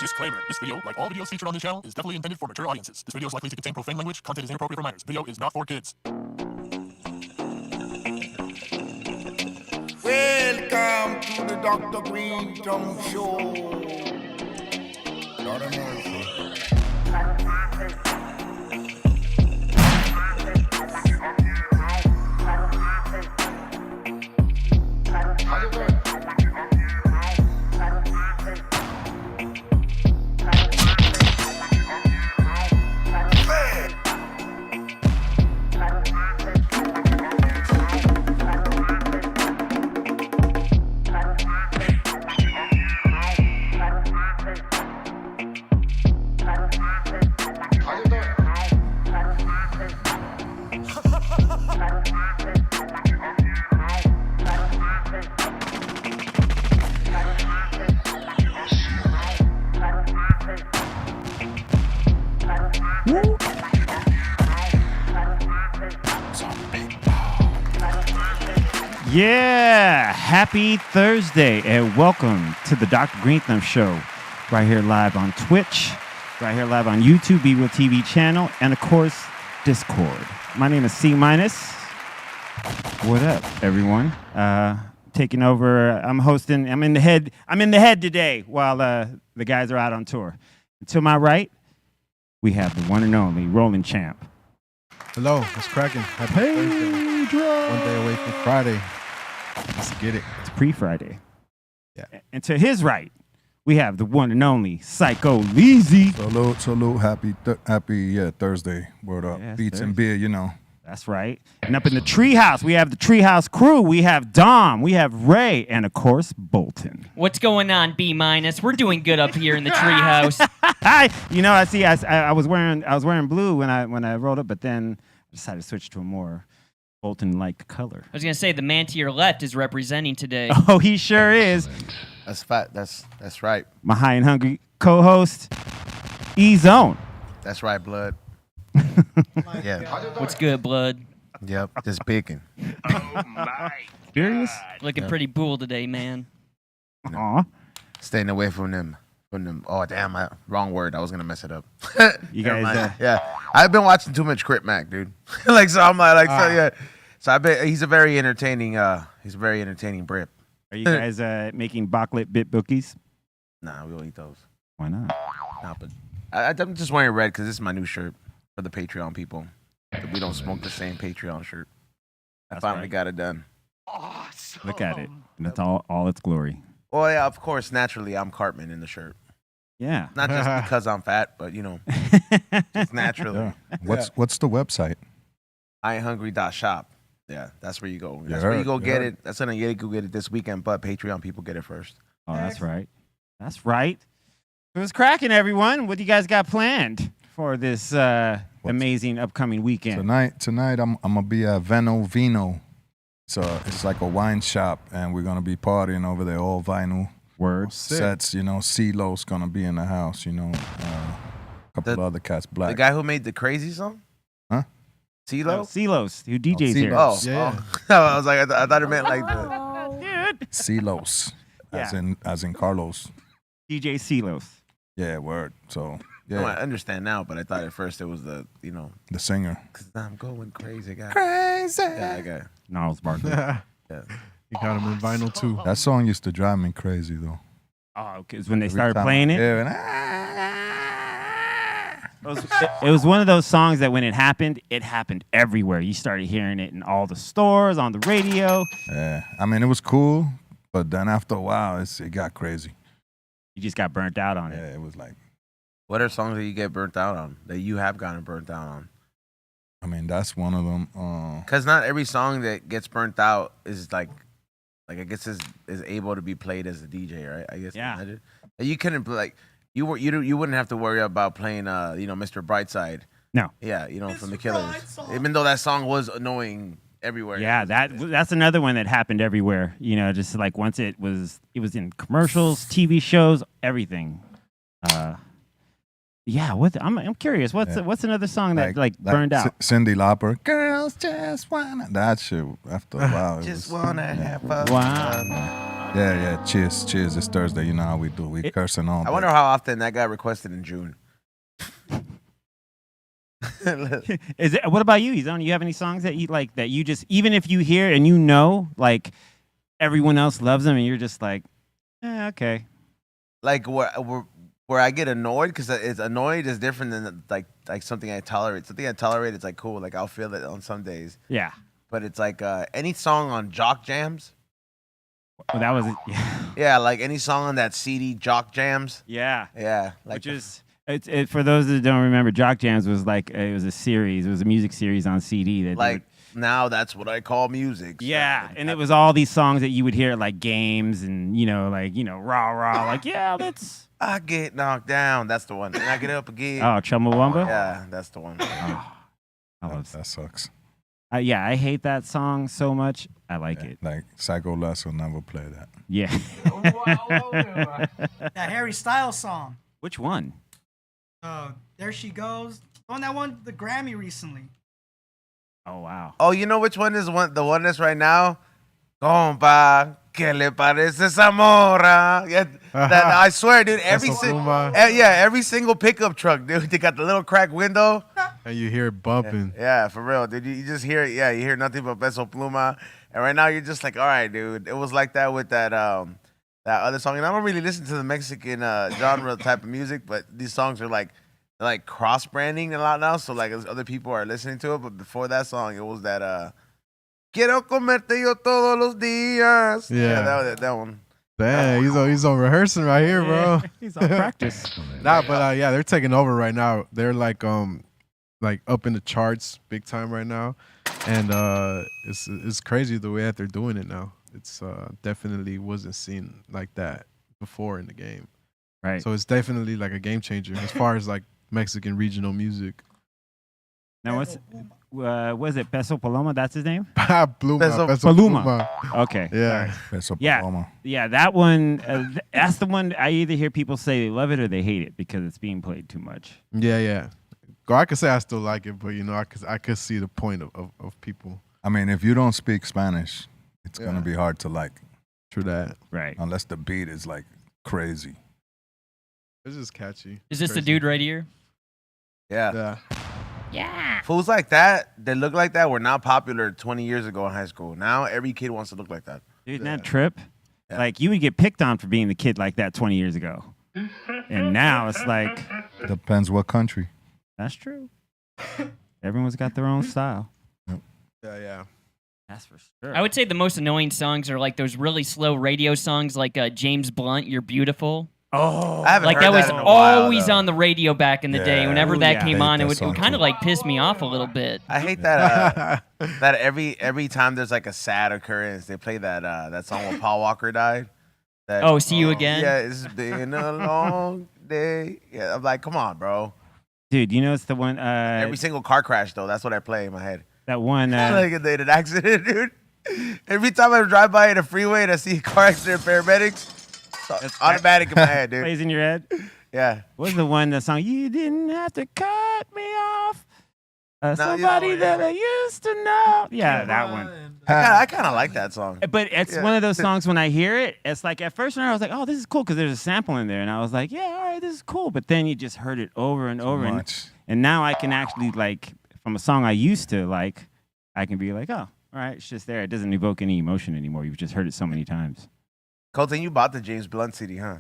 Disclaimer. This video, like all videos featured on this channel, is definitely intended for mature audiences. This video is likely to contain profane language. Content is inappropriate for minors. Video is not for kids. Welcome to the Dr. Greenthumb Show. Lord of mercy. Yeah, happy Thursday and welcome to the Dr. Greenthumb Show. Right here live on Twitch, right here live on YouTube, BeReal TV channel, and of course, Discord. My name is C-. What up, everyone? Taking over, I'm hosting, I'm in the head today while the guys are out on tour. And to my right, we have the one and only Rolling Champ. Hello, what's cracking? Happy Thursday. One day away from Friday. Let's get it. It's pre-Friday. Yeah. And to his right, we have the one and only Psycho Leezy. Salute, happy Thursday. Word up. Yeah, Beats Thursday. and beer, you know. That's right. And up in the treehouse, we have the treehouse crew. We have Dom, we have Ray, and of course, Bolton. What's going on, B-? We're doing good up here in the treehouse. You know, I was wearing blue when I rolled up, but then I decided to switch to a more Bolton-like color. I was gonna say the man to your left is representing today. Oh, he sure is. That's fat. That's right. My high and hungry co-host, E-Zone. That's right, blood. Yeah. What's good, blood? Yep. Just picking. Serious? Looking pretty bull today, man. Aw. Staying away from them. Oh damn! Wrong word. I was gonna mess it up. You Never guys, mind. Yeah. I've been watching too much Crip Mac, dude. So I'm like, so yeah. So I bet he's a very entertaining. He's a very entertaining Brit. are you guys making Backlit bit bookies? Nah, we don't eat those. Why not? Nah, but I'm just wearing red because this is my new shirt for the Patreon people. We don't smoke the same Patreon shirt. I That's finally right. got it done. Look at it. And that's all its glory. Oh yeah, of course. Naturally, I'm Cartman in the shirt. Yeah. Not just because I'm fat, but you know, just naturally. Yeah. What's the website? IAintHungry.shop. Yeah, that's where you go. That's Yeah, where you go get yeah. it. That's when you go get it this weekend, but Patreon people get it first. Oh, that's right. That's right. It was cracking, everyone. What do you guys got planned for this amazing upcoming weekend? Tonight I'm gonna be at Vino. So it's like a wine shop, and we're gonna be partying over there, all vinyl Word. sets. You know, CeeLo's gonna be in the house. You know, a couple of other cats, The Black. guy who made the crazy song? Huh? CeeLo? CeeLo's, who DJs here. Oh, Yeah. I was like, I thought it meant like the. Dude. CeeLo's, as in Carlos. DJ CeeLo's. Yeah, word. So No, I yeah, understand now, but I thought at first it was the, the singer. because I'm going crazy, guy. Crazy. Yeah, that guy. Gnarls Barkley. Yeah. You got him in vinyl too. That song used to drive me crazy though. Oh, because when they Every started time playing I it, hear it was one of those songs that when it happened everywhere. You started hearing it in all the stores, on the radio. Yeah, I mean it was cool, but then after a while, it got crazy. You just got burnt out on it. Yeah, it was like, What are songs that you get burnt out on, that you have gotten burnt out on? I mean that's one of them. Because not every song that gets burnt out is like I guess is able to be played as a DJ, right? I guess. Yeah. Imagine. You couldn't like you wouldn't have to worry about playing Mr. Brightside. No. Yeah, from the Killers. Even though that song was annoying everywhere. Yeah, that's another one that happened everywhere. You know, just like once it was in commercials, TV shows, everything. Yeah, I'm curious. What's another song that like burned out? Cyndi Lauper. Girls just wanna. That shit. After a while, it Just was, wanna have fun. Wow. Yeah. Cheers. It's Thursday. You know how we do. We cursing all day. I wonder how often that got requested in June. Is it? What about you? You have any songs that you like that you just even if you hear and you know like everyone else loves them and you're just like, okay. Like where I get annoyed because it's annoyed is different than like something I tolerate. Something I tolerate is like cool. Like I'll feel it on some days. Yeah. But it's like any song on Jock Jams. Well, that was Yeah, like any song on that CD Jock Jams. Yeah. Yeah. Like Which is for those that don't remember, Jock Jams was like it was a series. It was a music series on CD that like now that's what I call music. So and it was all these songs that you would hear at like games and rah like that's I get knocked down. That's the one. And I get up again. Chumbawamba. Yeah, that's the one. I love That sucks. I hate that song so much. I like it. Like Psycho Les will never play that. Yeah. That Harry Styles song. Which one? There She Goes. The one that won the Grammy recently. Oh wow. Oh, you know which one is the one that's right now? Compa, ¿qué le parece esa morra? Yeah, I swear, dude. Every single pickup truck, dude. They got the little crack window. And you hear it bumping. Yeah, for real, dude. You just hear it. Yeah, you hear nothing but Peso Pluma. And right now you're just like, all right, dude. It was like that with that that other song. And I don't really listen to the Mexican genre type of music, but these songs are like cross branding a lot now. So like other people are listening to it. But before that song, it was that Quiero comerte yo todos los días. Yeah, that one. Damn, he's on rehearsing right here, bro. He's on practice. Nah, but they're taking over right now. They're like up in the charts big time right now, and it's crazy the way that they're doing it now. It's definitely wasn't seen like that before in the game. Right. So it's definitely like a game changer as far as like Mexican regional music. Now was it Peso Paloma? That's his name? Peso Paloma. Okay. Yeah. Peso Yeah. Paloma. Yeah, that one. That's the one. I either hear people say they love it or they hate it because it's being played too much. Yeah. I could say I still like it, but I could see the point of people. I mean, if you don't speak Spanish, it's gonna be hard to like. True that. Right. Unless the beat is like crazy. It's just catchy. Is this the Crazy. dude right here? Yeah. Yeah. Fools like that look like that were not popular 20 years ago in high school. Now every kid wants to look like that. Dude, that trip, Yeah. like you would get picked on for being the kid like that 20 years ago. And now it's like, Depends what country. that's true. Everyone's got their own style. Yeah. That's for sure. I would say the most annoying songs are like those really slow radio songs like James Blunt, You're Beautiful. Oh, I haven't Like heard that was in a while, always though. on the radio back in the day. Yeah. Whenever Oh, that yeah. came I on, hate it that would song, kind of too. like piss me off a little bit. I hate that that every time there's like a sad occurrence, they play that song when Paul Walker died. That, Oh, See You Again? Yeah, it's been a long day. Yeah, I'm like, come on, bro. dude, you know it's the one. Every single car crash though, that's what I play in my head. That one. Like if they had an accident, dude. Every time I drive by in a freeway and I see a car accident, paramedics, it's automatic in my head, dude. plays in your head. Yeah. What's the one? The song you didn't have to cut me off. Somebody you know, that I used to know. Yeah, that one. I kind of like that song. But it's Yeah. one of those songs when I hear it, it's like at first when I was like, oh, this is cool because there's a sample in there. And I was like, yeah, all right, this is cool. But then you just heard it over and over. Much. And now I can actually, like, from a song I used to like, I can be like, oh, all right, it's just there. It doesn't evoke any emotion anymore. You've just heard it so many times. Colton, you bought the James Blunt CD, huh?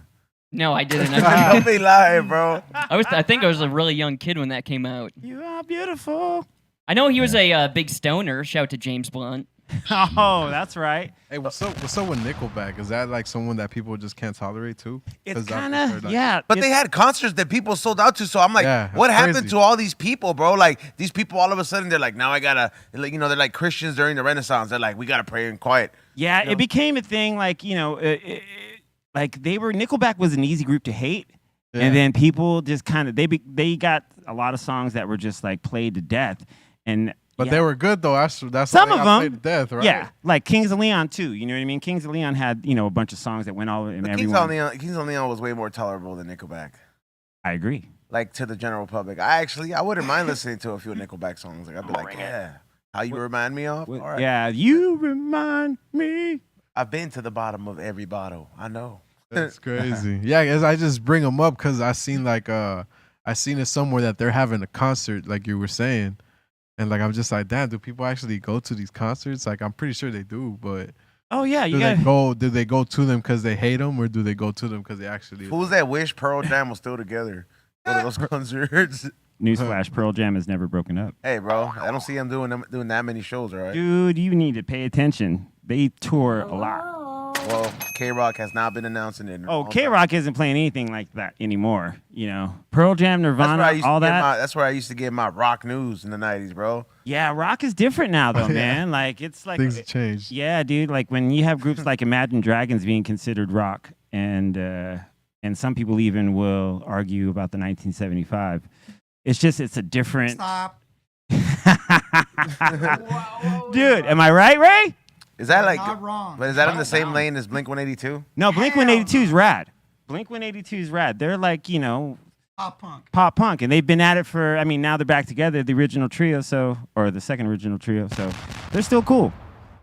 No, I didn't. Don't be lying, bro. I think I was a really young kid when that came out. You are beautiful. I know he was a big stoner. Shout out to James Blunt. Oh, that's right. Hey, what's up with Nickelback? Is that like someone that people just can't tolerate too? It's 'Cause I've kind just of, heard, like- yeah. But it's- they had concerts that people sold out to, so I'm like, Yeah, what that's happened crazy. to all these people, bro? Like these people, all of a sudden, they're like, now I gotta, like, they're like Christians during the Renaissance. They're like, we gotta pray in quiet. Yeah, You know? it became a thing. Like like they were Nickelback was an easy group to hate, Yeah. and then people just kind of they got a lot of songs that were just like played to death, and But yeah. they were good though. That's Some why of they got them, played to death, right? Yeah, like Kings of Leon too. You know what I mean? Kings of Leon had a bunch of songs that went all and But everyone. Kings on Leon was way more tolerable than Nickelback. I agree. Like to the general public, I wouldn't mind listening to a few Nickelback songs. Like I'd be like, yeah, how you remind me of? All right. Yeah, you remind me. I've been to the bottom of every bottle. I know. That's crazy. Yeah, I guess I just bring them up because I seen I seen it somewhere that they're having a concert, like you were saying, and like I'm just like, damn, do people actually go to these concerts? Like I'm pretty sure they do, but Oh yeah, you do they got. go? Do they go to them because they hate them, or do they go to them because they actually? Who's that wish Pearl Jam was still together? Go to those concerts. Newsflash: Pearl Jam has never broken up. Hey, bro, I don't see them doing that many shows, all right? Dude, you need to pay attention. They tour a lot. Well, K-Rock has not been announcing it. Oh, K-Rock isn't playing anything like that anymore. You know, Pearl Jam, Nirvana, all that. That's where I used to get my rock news in the 90s, bro. Yeah, rock is different now, though, man. Like it's like Things have changed. Yeah, dude. Like when you have groups like Imagine Dragons being considered rock, and some people even will argue about the 1975. It's a different. Stop. Dude, am I right, Ray? Is that like? Not wrong. But is that in the same lane as Blink 182? No, Blink 182 is rad. Blink 182 is rad. They're like, you know, pop punk, and they've been at it for. I mean, now they're back together, the original trio, or the second original trio. So they're still cool.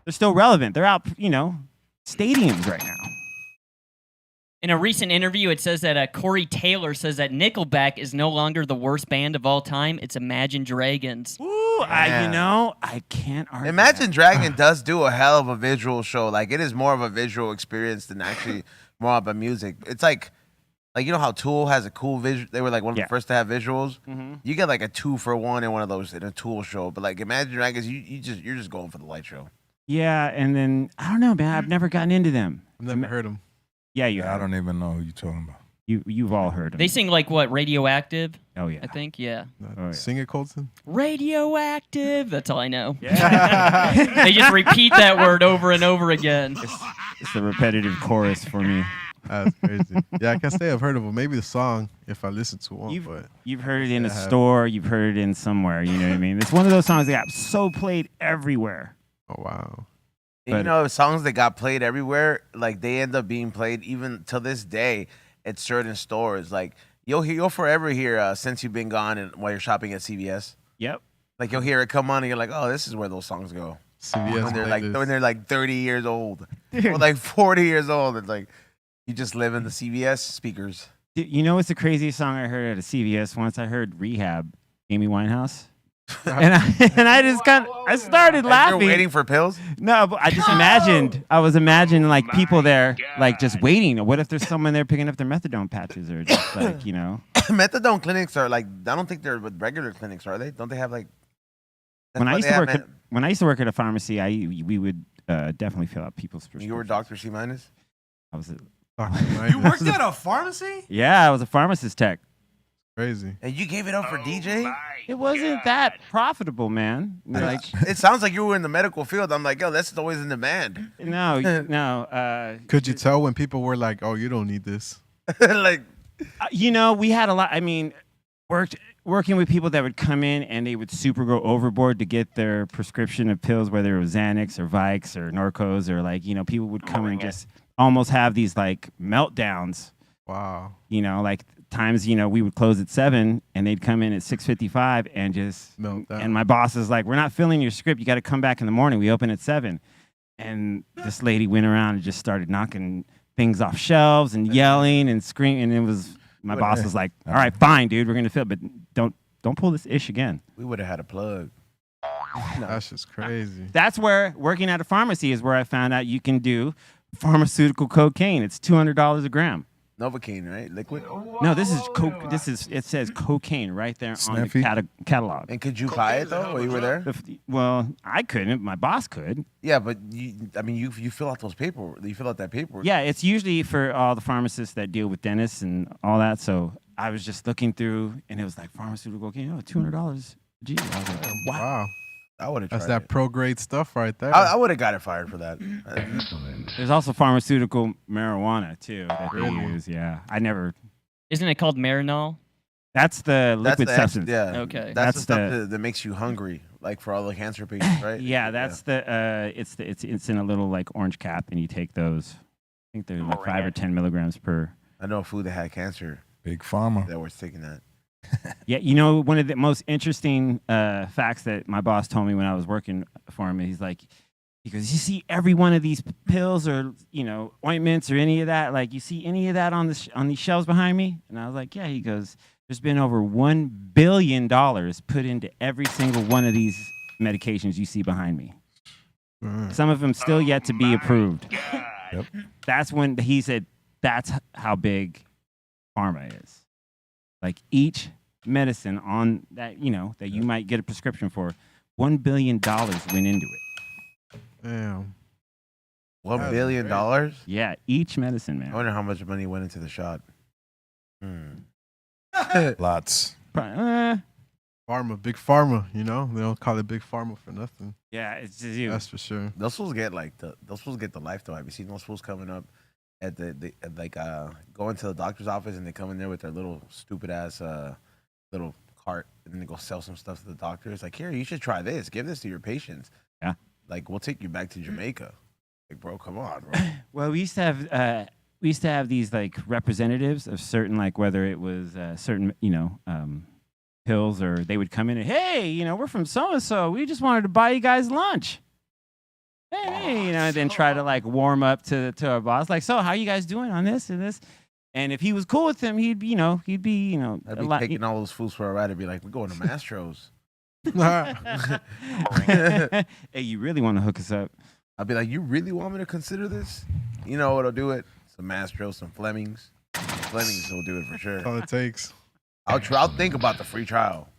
They're still relevant. They're out, you know, stadiums right now. In a recent interview, it says that Corey Taylor says that Nickelback is no longer the worst band of all time. It's Imagine Dragons. Ooh, I can't argue. Imagine Dragon does do a hell of a visual show. Like it is more of a visual experience than actually more about music. It's like you know how Tool has a cool visual. They were like one of the first to have visuals. Mm-hmm. You get like a 2-for-1 in one of those in a Tool show. But like Imagine Dragons, you're just going for the light show. Yeah, and then I don't know, man. I've never gotten into them. I've never heard them. Yeah, you I have. don't even know who you're talking about. You've all heard them. They sing like what? Radioactive? Oh yeah. I think, yeah. yeah. Sing it, Colton. Radioactive. That's all I know. Yeah. They just repeat that word over and over again. It's the repetitive chorus for me. That's crazy. Yeah, I can say I've heard of them. Maybe the song if I listen to one. You've heard it in a store. You've heard it in somewhere. You know what I mean? It's one of those songs that got so played everywhere. Oh wow. And you know, songs that got played everywhere, like they end up being played even to this day at certain stores. Like you'll forever hear "Since You've Been Gone" and while you're shopping at CVS. Yep. Like you'll hear it come on, and you're like, "Oh, this is where those songs go." CVS when they're like 30 years old or like 40 years old. It's like you just live in the CVS speakers. You know what's the craziest song I heard at a CVS once? I heard "Rehab," Amy Winehouse. and I just I started laughing. You're waiting for pills? No, but I just imagined. I was imagining like people there, like just waiting. What if there's someone there picking up their methadone patches or just like, you know? Methadone clinics are like, I don't think they're with regular clinics, are they? Don't they have like? When I used to work at a pharmacy, we would definitely fill out people's prescriptions. You were Dr. C minus? I was. You worked at a pharmacy? Yeah, I was a pharmacist tech. Crazy. And you gave it up for DJ? It wasn't that profitable, man. Like, it sounds like you were in the medical field. I'm like, yo, that's always in demand. No. Could you tell when people were like, "Oh, you don't need this"? Like, you know, we had a lot. I mean, working with people that would come in and they would super go overboard to get their prescription of pills, whether it was Xanax or Vicks or Norcos or like, you know, people would come and just almost have these like meltdowns. Wow. You know, like times, you know, we would close at 7 and they'd come in at 6:55 and just Meltdown. And my boss is like, "We're not filling your script. You got to come back in the morning. We open at 7." And this lady went around and just started knocking things off shelves and yelling and screaming. And it was my boss was like, "All right, fine, dude, we're gonna fill, but don't pull this ish again." We would have had a plug. That's just crazy. That's where working at a pharmacy is where I found out you can do pharmaceutical cocaine. It's $200 a gram. Novocaine, right? Liquid. No, this is coke. It says cocaine right there on the catalog. And could you buy it though while you were there? Well, I couldn't. My boss could. Yeah, but you fill out those paperwork. You fill out that paperwork. Yeah, it's usually for all the pharmacists that deal with dentists and all that. So I was just looking through, and it was like pharmaceutical cocaine. Oh, $200. Gee, I was like, wow. I would have tried That's that pro grade stuff right there. I would have got it fired for that. There's also pharmaceutical marijuana too that they use. Yeah, I never. Isn't it called Marinol? That's the liquid substance. Yeah. Okay. That's the stuff that makes you hungry, like for all the cancer patients, right? Yeah, that's it's in a little like orange cap, and you take those. I think they're like 5 or 10 milligrams per. I know a food that had cancer. Big pharma. That was taking that. Yeah, you know, one of the most interesting facts that my boss told me when I was working for him, he's like, He goes, you see every one of these pills or, ointments or any of that? Like, you see any of that on on these shelves behind me? And I was like, yeah. He goes, there's been over $1 billion put into every single one of these medications you see behind me. Some of them still yet to be approved. Yep. That's when he said, that's how big pharma is. Like, each medicine on that, that you might get a prescription for, $1 billion went into it. Damn. $1 billion? Yeah, each medicine, man. I wonder how much money went into the shot. Lots. Pharma, big pharma. They don't call it big pharma for nothing. Yeah, it's just you. That's for sure. Those fools get the life though. Have you seen those fools coming up at going to the doctor's office and they come in there with their little stupid ass little cart and then they go sell some stuff to the doctor. It's like, here, you should try this. Give this to your patients. Yeah. Like, we'll take you back to Jamaica. Like, bro, come on, bro. Well, we used to have these like representatives of certain, like, whether it was certain pills, or they would come in and, hey, we're from so and so. We just wanted to buy you guys lunch. Hey, and then try to like warm up to our boss, like, so how you guys doing on this and this? And if he was cool with him, he'd be I'd be taking all those fools for a ride and be like, we're going to Mastro's. Hey, you really want to hook us up? I'd be like, you really want me to consider this? You know what'll do it? Some Mastro, some Flemings. Flemings will do it for sure. That's all it takes. I'll think about the free trial.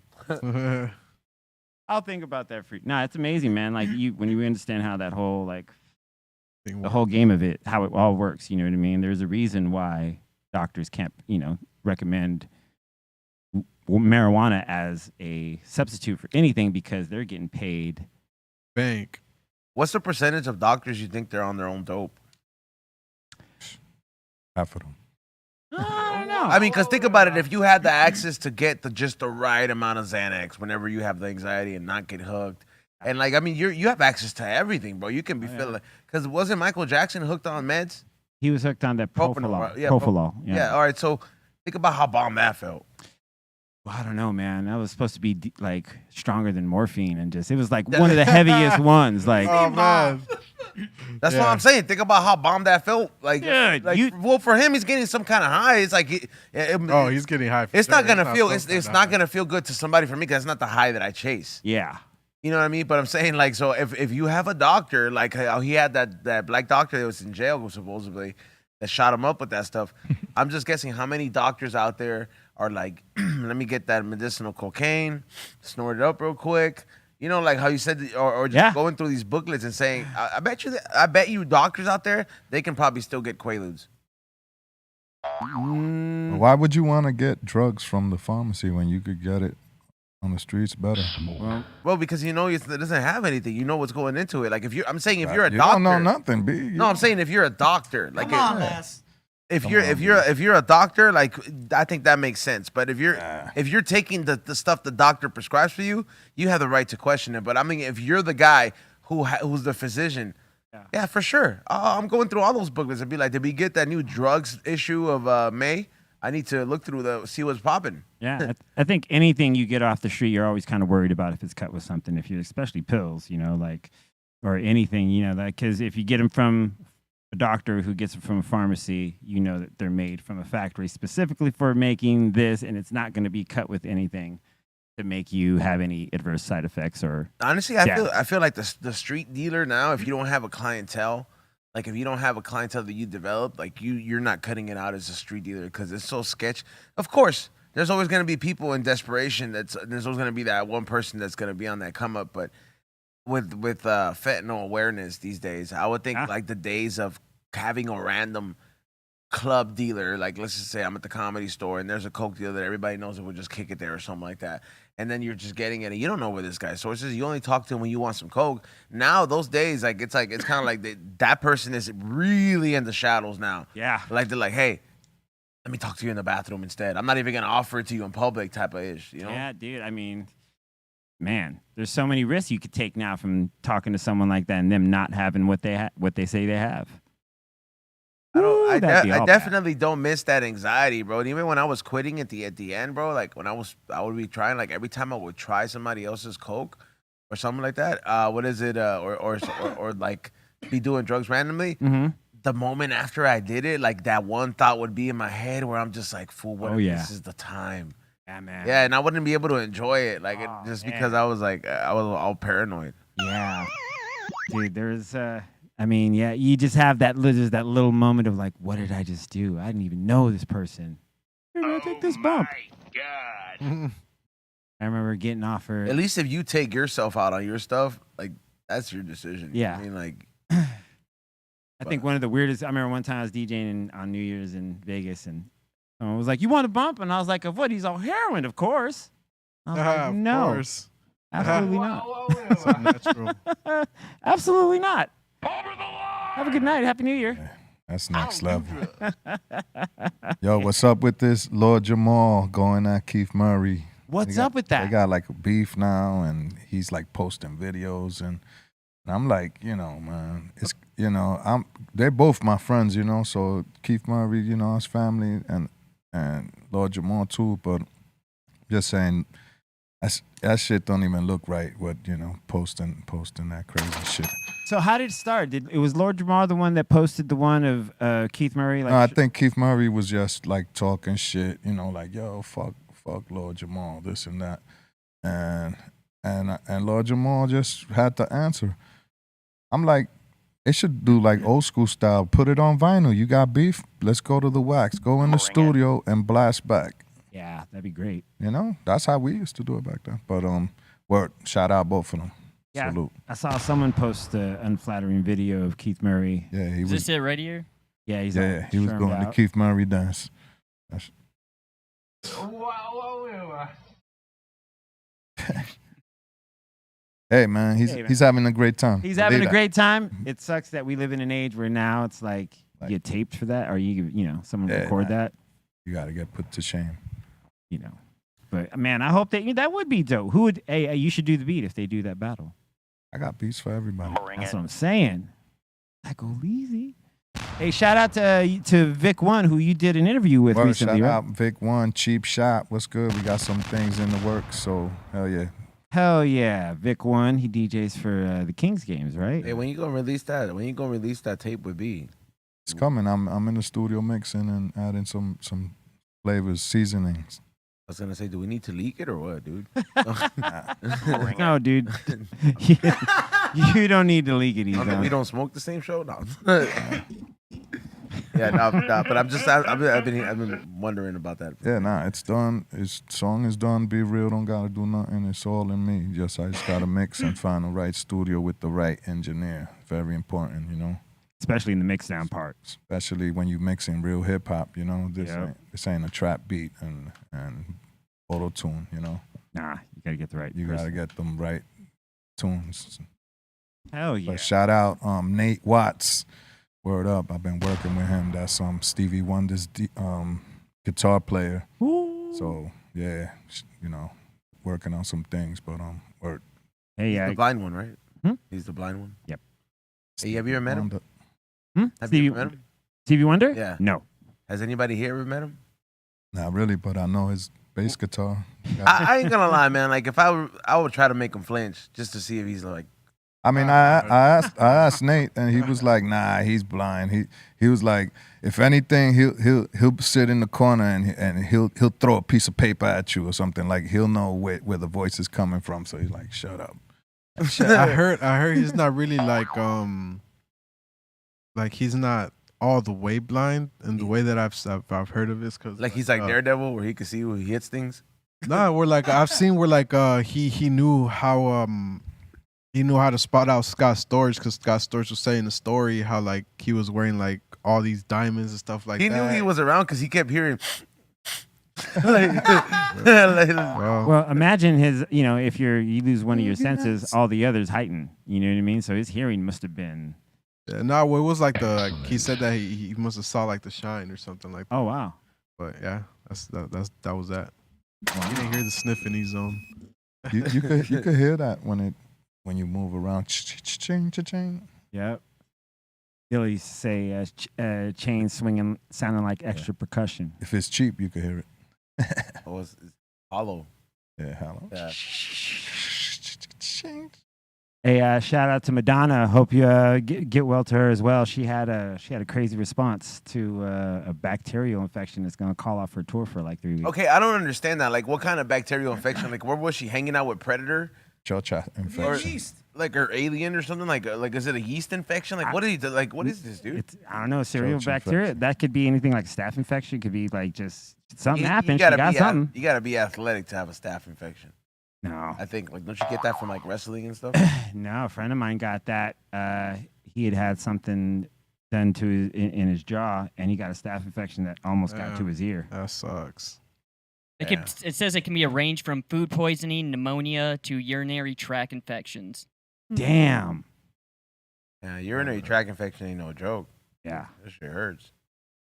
I'll think about that free. Nah, it's amazing, man. Like, when you understand how that whole the whole game of it, how it all works. You know what I mean? There's a reason why doctors can't, recommend marijuana as a substitute for anything, because they're getting paid. Bank. What's the percentage of doctors you think they're on their own dope? Half of them. I don't know. I mean, because think about it. If you had the access to get just the right amount of Xanax whenever you have the anxiety and not get hooked, and you have access to everything, bro. You can be feeling, because wasn't Michael Jackson hooked on meds? He was hooked on that Propofol. Right? Yeah, Propofol. Yeah. All right. So think about how bomb that felt. Well, I don't know, man. That was supposed to be like stronger than morphine, and it was like one of the heaviest ones. Like, oh man. That's what I'm saying. Think about how bomb that felt. Like, dude, well, for him, he's getting some kind of high. It's like, he's getting high. It's not gonna feel. It's not gonna feel good to somebody. For me, because that's not the high that I chase. Yeah. You know what I mean? But I'm saying, like, so if you have a doctor, like how he had that black doctor that was in jail supposedly, that shot him up with that stuff. I'm just guessing how many doctors out there are like, let me get that medicinal cocaine, snort it up real quick. Like how you said, or just going through these booklets and saying, I bet you doctors out there, they can probably still get Quaaludes. Why would you want to get drugs from the pharmacy when you could get it on the streets better? Well, because it doesn't have anything. You know what's going into it. Like if you're a doctor, you don't know nothing, B. No, I'm saying if you're a doctor, like Come on, Les. if you're a doctor, like I think that makes sense. But if you're taking the stuff the doctor prescribes for you, you have the right to question it. But I mean, if you're the guy who's the physician, yeah, for sure. I'm going through all those booklets and be like, did we get that new drugs issue of May? I need to look through see what's popping. Yeah, I think anything you get off the street, you're always kind of worried about if it's cut with something. If you, especially pills, or anything, because if you get them from a doctor who gets it from a pharmacy, you know that they're made from a factory specifically for making this, and it's not going to be cut with anything to make you have any adverse side effects or. Honestly, I feel like the street dealer now, if you don't have a clientele. Like if you don't have a clientele that you develop, like you're not cutting it out as a street dealer because it's so sketch. Of course, there's always going to be people in desperation. There's always going to be that one person that's going to be on that come up. But with fentanyl awareness these days, I would think like the days of having a random club dealer, like let's just say I'm at the Comedy Store and there's a coke dealer that everybody knows, and we'll just kick it there or something like that. And then you're just getting it, and you don't know where this guy sources. You only talk to him when you want some coke. Now those days, it's kind of like that person is really in the shadows now. Yeah, like they're like, hey, let me talk to you in the bathroom instead. I'm not even gonna offer it to you in public, type of ish. Yeah, dude. I mean, man, there's so many risks you could take now from talking to someone like that and them not having what they say they have. I definitely don't miss that anxiety, bro. And even when I was quitting at the end, bro, like when I would be trying, like every time I would try somebody else's coke, or something like that. What is it? Or like be doing drugs randomly. Mm-hmm. The moment after I did it, like that one thought would be in my head where I'm just like, fool, what Oh, if yeah. this is the time? Yeah, man. Yeah, and I wouldn't be able to enjoy it, like just man. because I was like, I was all paranoid. Yeah. Dude, there's I mean, yeah, you just have that little moment of like, what did I just do? I didn't even know this person. Here, man, take this bump. God. I remember getting offered. At least if you take yourself out on your stuff, like that's your decision. You know Yeah. what I mean, like I think one of the weirdest. I remember one time I was DJing on New Year's in Vegas, and someone was like, "You want a bump?" And I was like, "Of what?" He's all heroin, of course. I was like, Of no, course. absolutely not. It's unnatural. Absolutely not. Have a good night. Happy New Year. That's next level. Yo, what's up with this Lord Jamal going at Keith Murray? What's up with that? They got like a beef now, and he's like posting videos, and I'm like, man, it's they're both my friends, so Keith Murray, his family, and Lord Jamal too, but just saying that shit don't even look right. What posting that crazy shit. So how did it start? It was Lord Jamar the one that posted the one of Keith Murray? Like, No, I think Keith Murray was just like talking shit, like yo, fuck Lord Jamal, this and that, and Lord Jamal just had to answer. I'm like, it should do like old school style. Put it on vinyl. You got beef? Let's go to the wax. Go in the studio and blast back. Yeah, that'd be great. That's how we used to do it back then. But shout out both of them. Yeah, Salute. I saw someone post an unflattering video of Keith Murray. Yeah, he Is was. this it right here? Yeah, he's He was doing the Keith Murray dance. Hey man, he's having a great time. He's having a great time. It sucks that we live in an age where now it's like you get taped for that, or someone record that. You got to get put to shame. But man, I hope that would be dope. Who would? Hey, you should do the beat if they do that battle. I got beats for everybody. That's what I'm saying. That go easy. Hey, shout out to Vic One, who you did an interview with recently, shout right? out Vic One, Cheap Shot. What's good? We got some things in the works, so hell yeah. Hell yeah, Vic One. He DJs for the Kings games, right? hey, when you gonna release that? When you gonna release that tape with B? It's coming. I'm in the studio mixing and adding some flavors, seasonings. I was gonna say, do we need to leak it or what, dude? No, dude. You don't need to leak it either. We don't smoke the same show, no. Yeah, no, but I've been wondering about that. Yeah, nah, it's done. His song is done. Be real, don't gotta do nothing. It's all in me. I just gotta mix and find the right studio with the right engineer. Very important, Especially in the mix down part. Especially when you mixing real hip hop, this ain't a trap beat and auto tune, Nah, you gotta get the right. You person. gotta get them right tunes. Hell yeah. But shout out Nate Watts. Word up, I've been working with him. That's Stevie Wonder's guitar player. Ooh. So yeah, working on some things, but word. Hey, He's the blind one, right? Hmm? He's the blind one. Yep. Hey, have you ever met him? Have Stevie, you ever met him? Stevie Wonder? Yeah. No. Has anybody here ever met him? Not really, but I know his bass guitar. I ain't gonna lie, man. Like if I would try to make him flinch just to see if he's like. I mean, I asked Nate, and he was like, "Nah, he's blind." He was like, "If anything, he'll sit in the corner and he'll throw a piece of paper at you or something. Like he'll know where the voice is coming from." So he's like, "Shut up." I heard he's not really like he's not all the way blind in the way that I've heard of it, because like he's like Daredevil, where he can see where he hits things. No, where like I've seen where like he knew how to spot out Scott Storch, because Scott Storch was saying the story how like he was wearing like all these diamonds and stuff like he that. He knew he was around because he kept hearing. Well, imagine his. If you lose one of your senses, all the others heighten. You know what I mean? So his hearing must have been. Yeah, no, it was like he said that he must have saw like the shine or something like that. Oh wow! But yeah, that was that. Wow. You didn't hear the sniffing he's on. You could hear that when you move around. Ching, ching. Yep. Billy used to say chain swinging sounding like extra percussion. If it's cheap, you could hear it. It's hollow. Yeah, hollow. Yeah. Hey, shout out to Madonna. Hope you get well to her as well. She had a crazy response to a bacterial infection that's going to call off her tour for like 3 weeks. Okay, I don't understand that. Like, what kind of bacterial infection? Like, where was she hanging out with Predator? Chocha Or infection. Yeast. like her alien or something? Like is it a yeast infection? Like, what is like? What is this, dude? I don't know, cereal Chocha bacteria. infection. That could be anything like staph infection. Could be like just something You happened. She gotta got be something. You gotta be athletic to have a staph infection. No, I think. Like, don't you get that from like wrestling and stuff? no. A friend of mine got that. He had something done to in his jaw, and he got a staph infection that almost got to his ear. That sucks. It says it can be a range from food poisoning, pneumonia, to urinary tract infections. Damn. Yeah, urinary tract infection ain't no joke. Yeah. That shit hurts.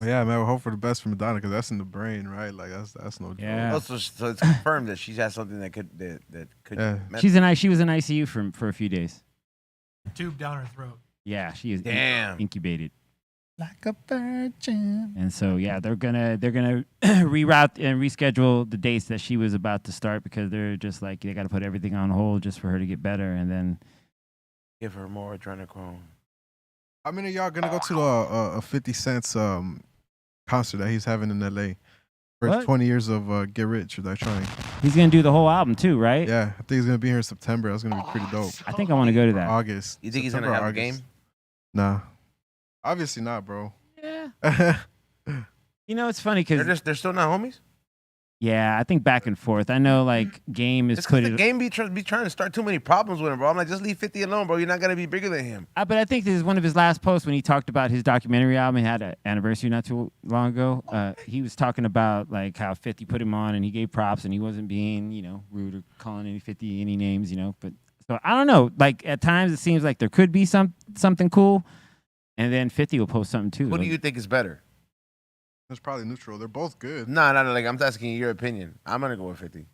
Yeah, man. We hope for the best for Madonna because that's in the brain, right? Like that's no joke. Yeah. Also, so it's confirmed that she has something that could Yeah. She was in ICU for a few days. Tube down her throat. Yeah, she is Damn. incubated. Like a virgin. And so yeah, they're gonna reroute and reschedule the dates that she was about to start because they're just like they got to put everything on hold just for her to get better, and then Give her more adrenochrome. How many of y'all gonna go to a 50 Cent's concert that he's having in LA for his What? 20 years of Get Rich or Die Trying? he's gonna do the whole album too, right? Yeah, I think he's gonna be here in September. That's gonna be pretty dope. I think I want to go to that. August. You think he's September gonna or have a August. game? Nah, obviously not, bro. Yeah. You know, it's funny because They're still not homies. yeah, I think back and forth. I know like Game is It's because put the it. game be trying to start too many problems with him, bro. I'm like, just leave 50 alone, bro. You're not gonna be bigger than him. But I think this is one of his last posts when he talked about his documentary album. He had an anniversary not too long ago. He was talking about like how 50 put him on and he gave props and he wasn't being, rude or calling any 50 any names, But so I don't know. Like at times it seems like there could be something cool, and then 50 will post something too. Who do you think is better? It's probably neutral. They're both good. No. Like, I'm asking you your opinion. I'm gonna go with 50.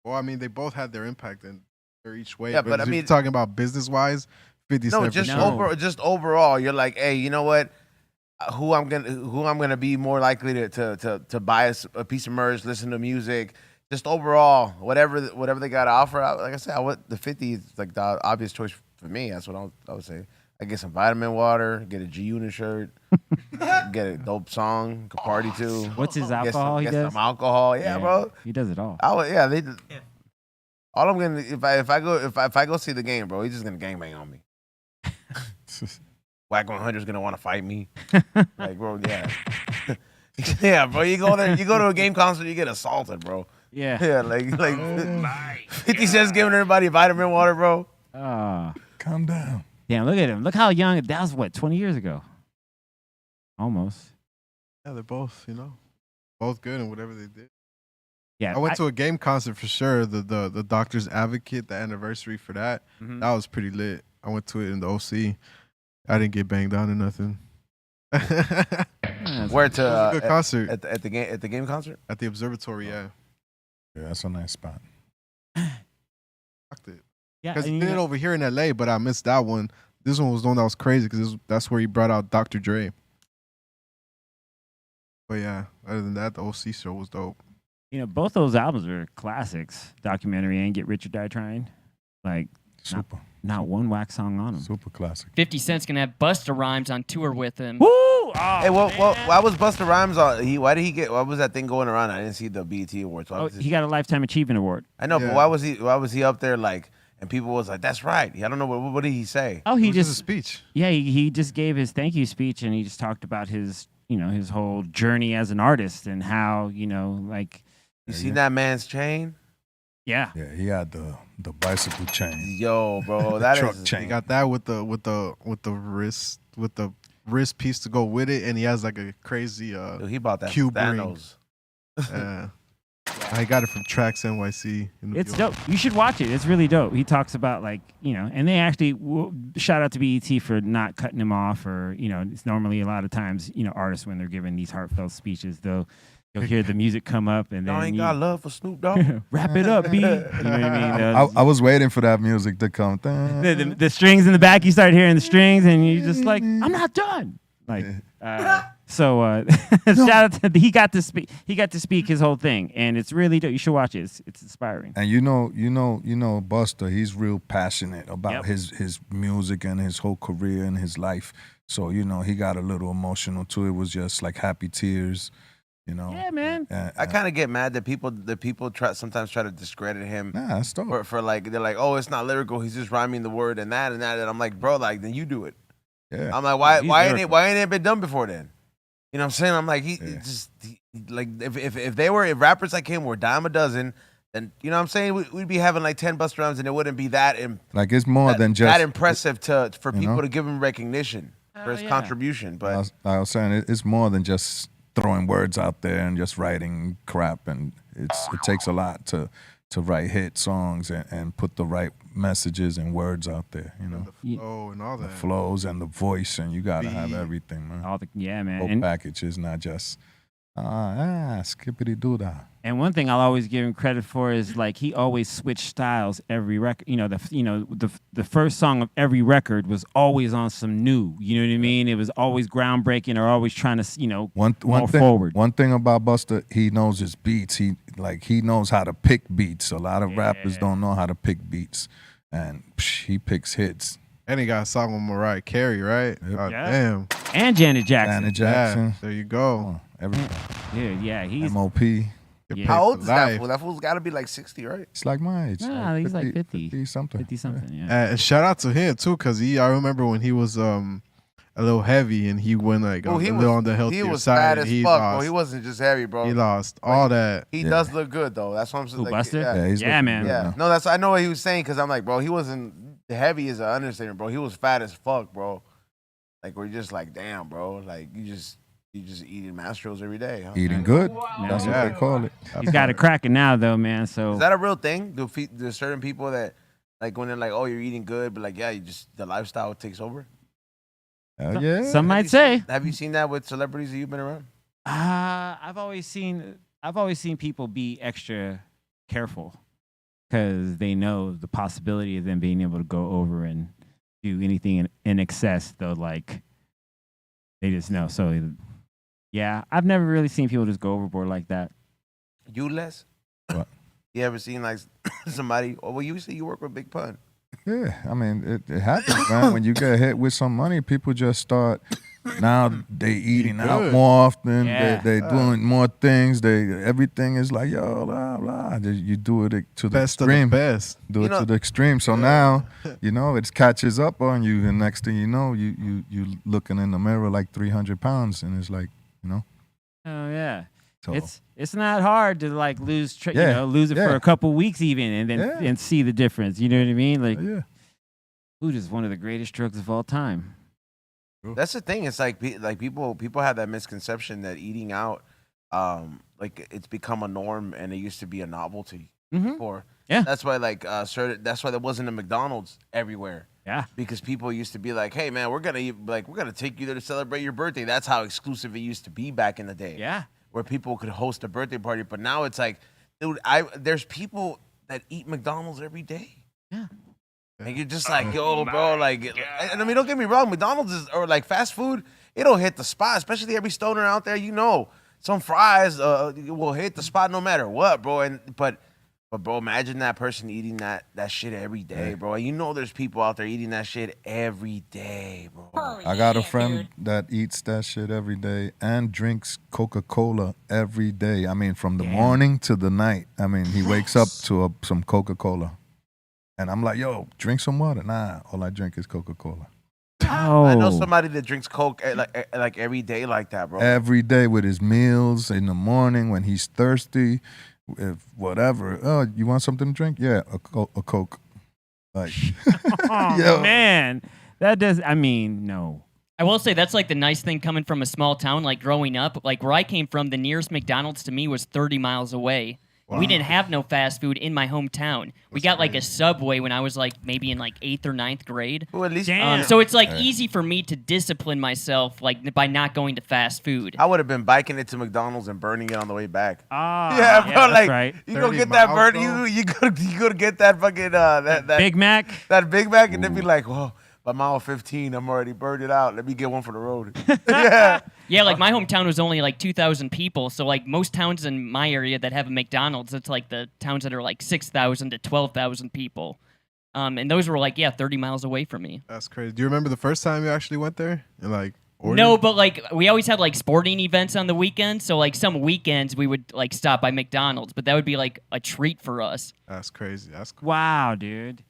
Well, I mean, they both had their impact in their each way. Yeah, but I if you're mean- talking about business wise, 50 No, Cent for sure. just overall, you're like, hey, you know what? Who I'm gonna be more likely to buy a piece of merch, listen to music, just overall, whatever they got to offer. Like I said, the 50 is like the obvious choice for me. That's what I would say. I get some vitamin water, get a G Unit shirt, get a dope song, can party to. What's his Get alcohol he get does? some alcohol, yeah, bro. He does it all. They. All I'm gonna if I go see the game, bro, he's just gonna gangbang on me. Whack 100's gonna want to fight me, like, bro, yeah, yeah, bro. You go there, you go to a game concert, you get assaulted, bro. Yeah. Yeah, like 50 Cent's giving everybody vitamin water, bro. Calm down. Damn, look at him. Look how young. That was what, 20 years ago? Almost. Yeah, they're both, both good in whatever they did. Yeah. I went to a game concert for sure. The Doctor's Advocate, the anniversary for that. Mhm. That was pretty lit. I went to it in the OC. I didn't get banged on or nothing. Where It was a good concert at the game concert? at the observatory. Yeah, Yeah, that's a nice spot. fucked it. Yeah, Because and he you did it know- over here in LA, but I missed that one. This one was the one that was crazy because that's where he brought out Dr. Dre. But yeah, other than that, the OC show was dope. both those albums are classics. Documentary and Get Rich or Die Trying. Like, Super. not one whack song on them. Super classic. 50 Cent's gonna have Busta Rhymes on tour with him. Woo! Oh, Hey, well, man. why was Busta Rhymes on? Why did he get? What was that thing going around? I didn't see the BET Awards. Oh, he got a Lifetime Achievement Award. I know, Yeah. but why was he up there like? And people was like, "That's right." I don't know what did he say? Oh, It he was just a just speech. yeah, he just gave his thank you speech and he just talked about his his whole journey as an artist and how like You seen that man's chain? yeah. Yeah, he had the bicycle chain. Yo, bro, that Truck is chain. He got that with the wrist piece to go with it, and he has like a crazy Dude, he bought that Cube from ring. Thanos. I got it from Tracks NYC. It's dope. You should watch it. It's really dope. He talks about like, and they actually shout out to BET for not cutting him off or, it's normally a lot of times, artists when they're giving these heartfelt speeches, you'll hear the music come up and Y'all then ain't got love for Snoop Dogg. wrap it up, B. You know what I mean? I was waiting for that music to come. The strings in the back, you start hearing the strings and you're just like, I'm not done. Like, shout out to he got to speak. He got to speak his whole thing, and it's really dope. You should watch it. It's inspiring. And Buster, he's real passionate about his music and his whole career and his life. So, he got a little emotional too. It was just like happy tears, Yeah, man. I kind of get mad that people sometimes try to discredit him. Nah, that's dope. For like, they're like, oh, it's not lyrical. He's just rhyming the word and that. And I'm like, bro, like, then you do it. Yeah. I'm like, why ain't it been done before then? You know what I'm saying? I'm like, if rappers like him were dime a dozen, then you know what I'm saying, we'd be having like 10 Busta Rhymes and it wouldn't be that like it's more than just that impressive for people to give him recognition for his contribution. But I was saying it's more than just throwing words out there and just writing crap, and it takes a lot to write hit songs and put the right messages and words out there, The flow and all that. The flows and the voice, and you gotta have everything, man. Man. Whole package is not just skippity doo dah. And one thing I'll always give him credit for is like he always switched styles every record. The first song of every record was always on some new. You know what I mean? It was always groundbreaking or always trying to one thing forward. One thing about Busta, he knows his beats. He knows how to pick beats. A lot of rappers don't know how to pick beats, and he picks hits. And he got a song with Mariah Carey, right? Yep. Oh, damn. And Janet Jackson. Jackson. Yeah, there you go. He's M.O.P. how old is that fool? That fool's got to be like 60, right? It's like my age. Nah, he's like 50. 50 something. 50 something, yeah. And shout out to him too, cause I remember when he was a little heavy and he went like a little on the healthier he was side. fat as fuck, bro. He wasn't just heavy, bro. He lost all that. He does look good though. That's what I'm saying. Who, Like, Busta? Yeah, man. Yeah, no, I know what he was saying because I'm like, bro, he wasn't heavy as an understatement, bro. He was fat as fuck, bro. Like we're just like, damn, bro. Like you just eating Mastros every day. Huh? Eating good. That's what they call it. He's got it cracking now, though, man. So is that a real thing? Do certain people that like when they're like, oh, you're eating good, but like, yeah, the lifestyle takes over? Yeah. Some might say. Have you seen that with celebrities that you've been around? I've always seen people be extra careful because they know the possibility of them being able to go over and do anything in excess. Though, like they just know. So, yeah, I've never really seen people just go overboard like that. You, Les? What? You ever seen like somebody? Oh, well, you say you work with Big Pun. Yeah, I mean, it happens, man. When you get hit with some money, people just start. Now they eating out more often. Yeah. They doing more things. Everything is like yo, blah blah. You do it to the Best extreme. of the best. Do it to the extreme. So now, it catches up on you, and next thing you know, you looking in the mirror like 300 pounds, and it's like, Oh yeah. So It's not hard to like lose lose it for a couple weeks even, and then and see the difference. You know what I mean? Like, food is one of the greatest drugs of all time. That's the thing. It's like people have that misconception that eating out, like it's become a norm, and it used to be a novelty before. Yeah, that's why that's why there wasn't a McDonald's everywhere. Yeah, because people used to be like, "Hey man, we're gonna take you there to celebrate your birthday." That's how exclusive it used to be back in the day. Yeah, where people could host a birthday party, but now it's like, dude, there's people that eat McDonald's every day. Yeah. And you're just like, yo, bro, like, and I mean, don't get me wrong, McDonald's or like fast food, it'll hit the spot, especially every stoner out there, some fries will hit the spot no matter what, bro. But bro, imagine that person eating that shit every day, bro. There's people out there eating that shit every day, bro. I got a friend that eats that shit every day and drinks Coca-Cola every day. I mean, from the morning to the night. I mean, he wakes up to some Coca-Cola. And I'm like, yo, drink some water. Nah, all I drink is Coca-Cola. Oh. I know somebody that drinks Coke like every day like that, bro. Every day with his meals, in the morning when he's thirsty, if whatever. Oh, you want something to drink? Yeah, a Coke. Like, yo. Man, that does, no. I will say that's like the nice thing coming from a small town, like growing up. Like where I came from, the nearest McDonald's to me was 30 miles away. Wow. We didn't have no fast food in my hometown. We got like a Subway when I was like maybe in like 8th or 9th grade. Well, at least so it's like easy for me to discipline myself like by not going to fast food. I would have been biking it to McDonald's and burning it on the way back. Yeah, bro. Yeah, like right. you go get that burn. You go to get that fucking that Big Mac. That Big Mac, and then be like, whoa. by mile 15, I'm already burned it out. Let me get one for the road. Yeah. Yeah, like my hometown was only like 2,000 people. So like most towns in my area that have a McDonald's, it's like the towns that are like 6,000 to 12,000 people. And those were like 30 miles away from me. That's crazy. Do you remember the first time you actually went there and like ordered? No, but like we always had like sporting events on the weekends. So like some weekends we would like stop by McDonald's, but that would be like a treat for us. That's crazy. That's cool. Wow, dude.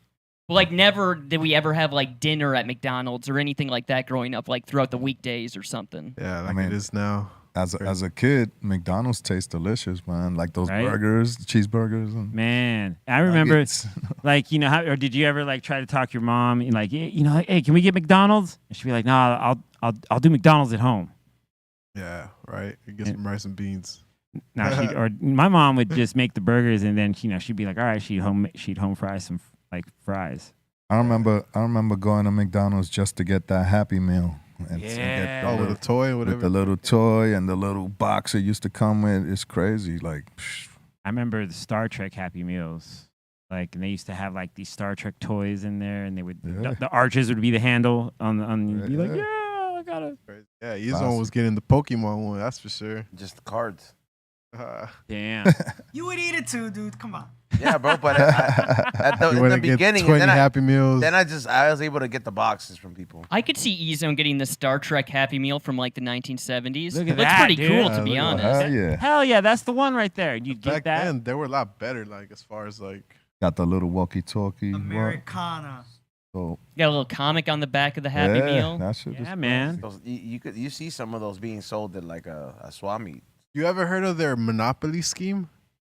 But like never did we ever have like dinner at McDonald's or anything like that growing up, like throughout the weekdays or something. Yeah, like I mean, it is now. As a kid, McDonald's tastes delicious, man. Like those Right? burgers, cheeseburgers, and Man, I remember, nuggets. like, you know, or did you ever like try to talk your mom and like, you know, like, hey, can we get McDonald's? And she'd be like, nah, I'll do McDonald's at home. Yeah, right. You get some rice and beans. Now or my mom would just make the burgers and then she'd be like, all right, she'd home fry some like fries. I remember going to McDonald's just to get that Happy Meal. And Yeah. get Oh, with a toy or with whatever. the little toy and the little box it used to come with. It's crazy. Like, I remember the Star Trek Happy Meals. Like, and they used to have like these Star Trek toys in there, and they would Yeah. the arches would be the handle on. You'd be like, Yeah. yeah, I got it. Yeah, his one was getting the Pokemon one. That's for sure. Just the cards. Damn. You would eat it too, dude. Come on. Yeah, bro. But at You in want the to get beginning, 20 and Happy Meals. then I was able to get the boxes from people. I could see E-Zone getting the Star Trek Happy Meal from like the 1970s. Look at It looks that, pretty dude. cool, Yeah, to be look at honest. hell yeah. Hell yeah, that's the one right there. You'd Back get that. then, they were a lot better. Like as far as like, Got the little walkie-talkie. Americana. So, Got a little comic on the back of the Happy yeah, Meal. That shit Yeah, was man. Those, you see some of those being sold at like a swap meet. you ever heard of their Monopoly scheme?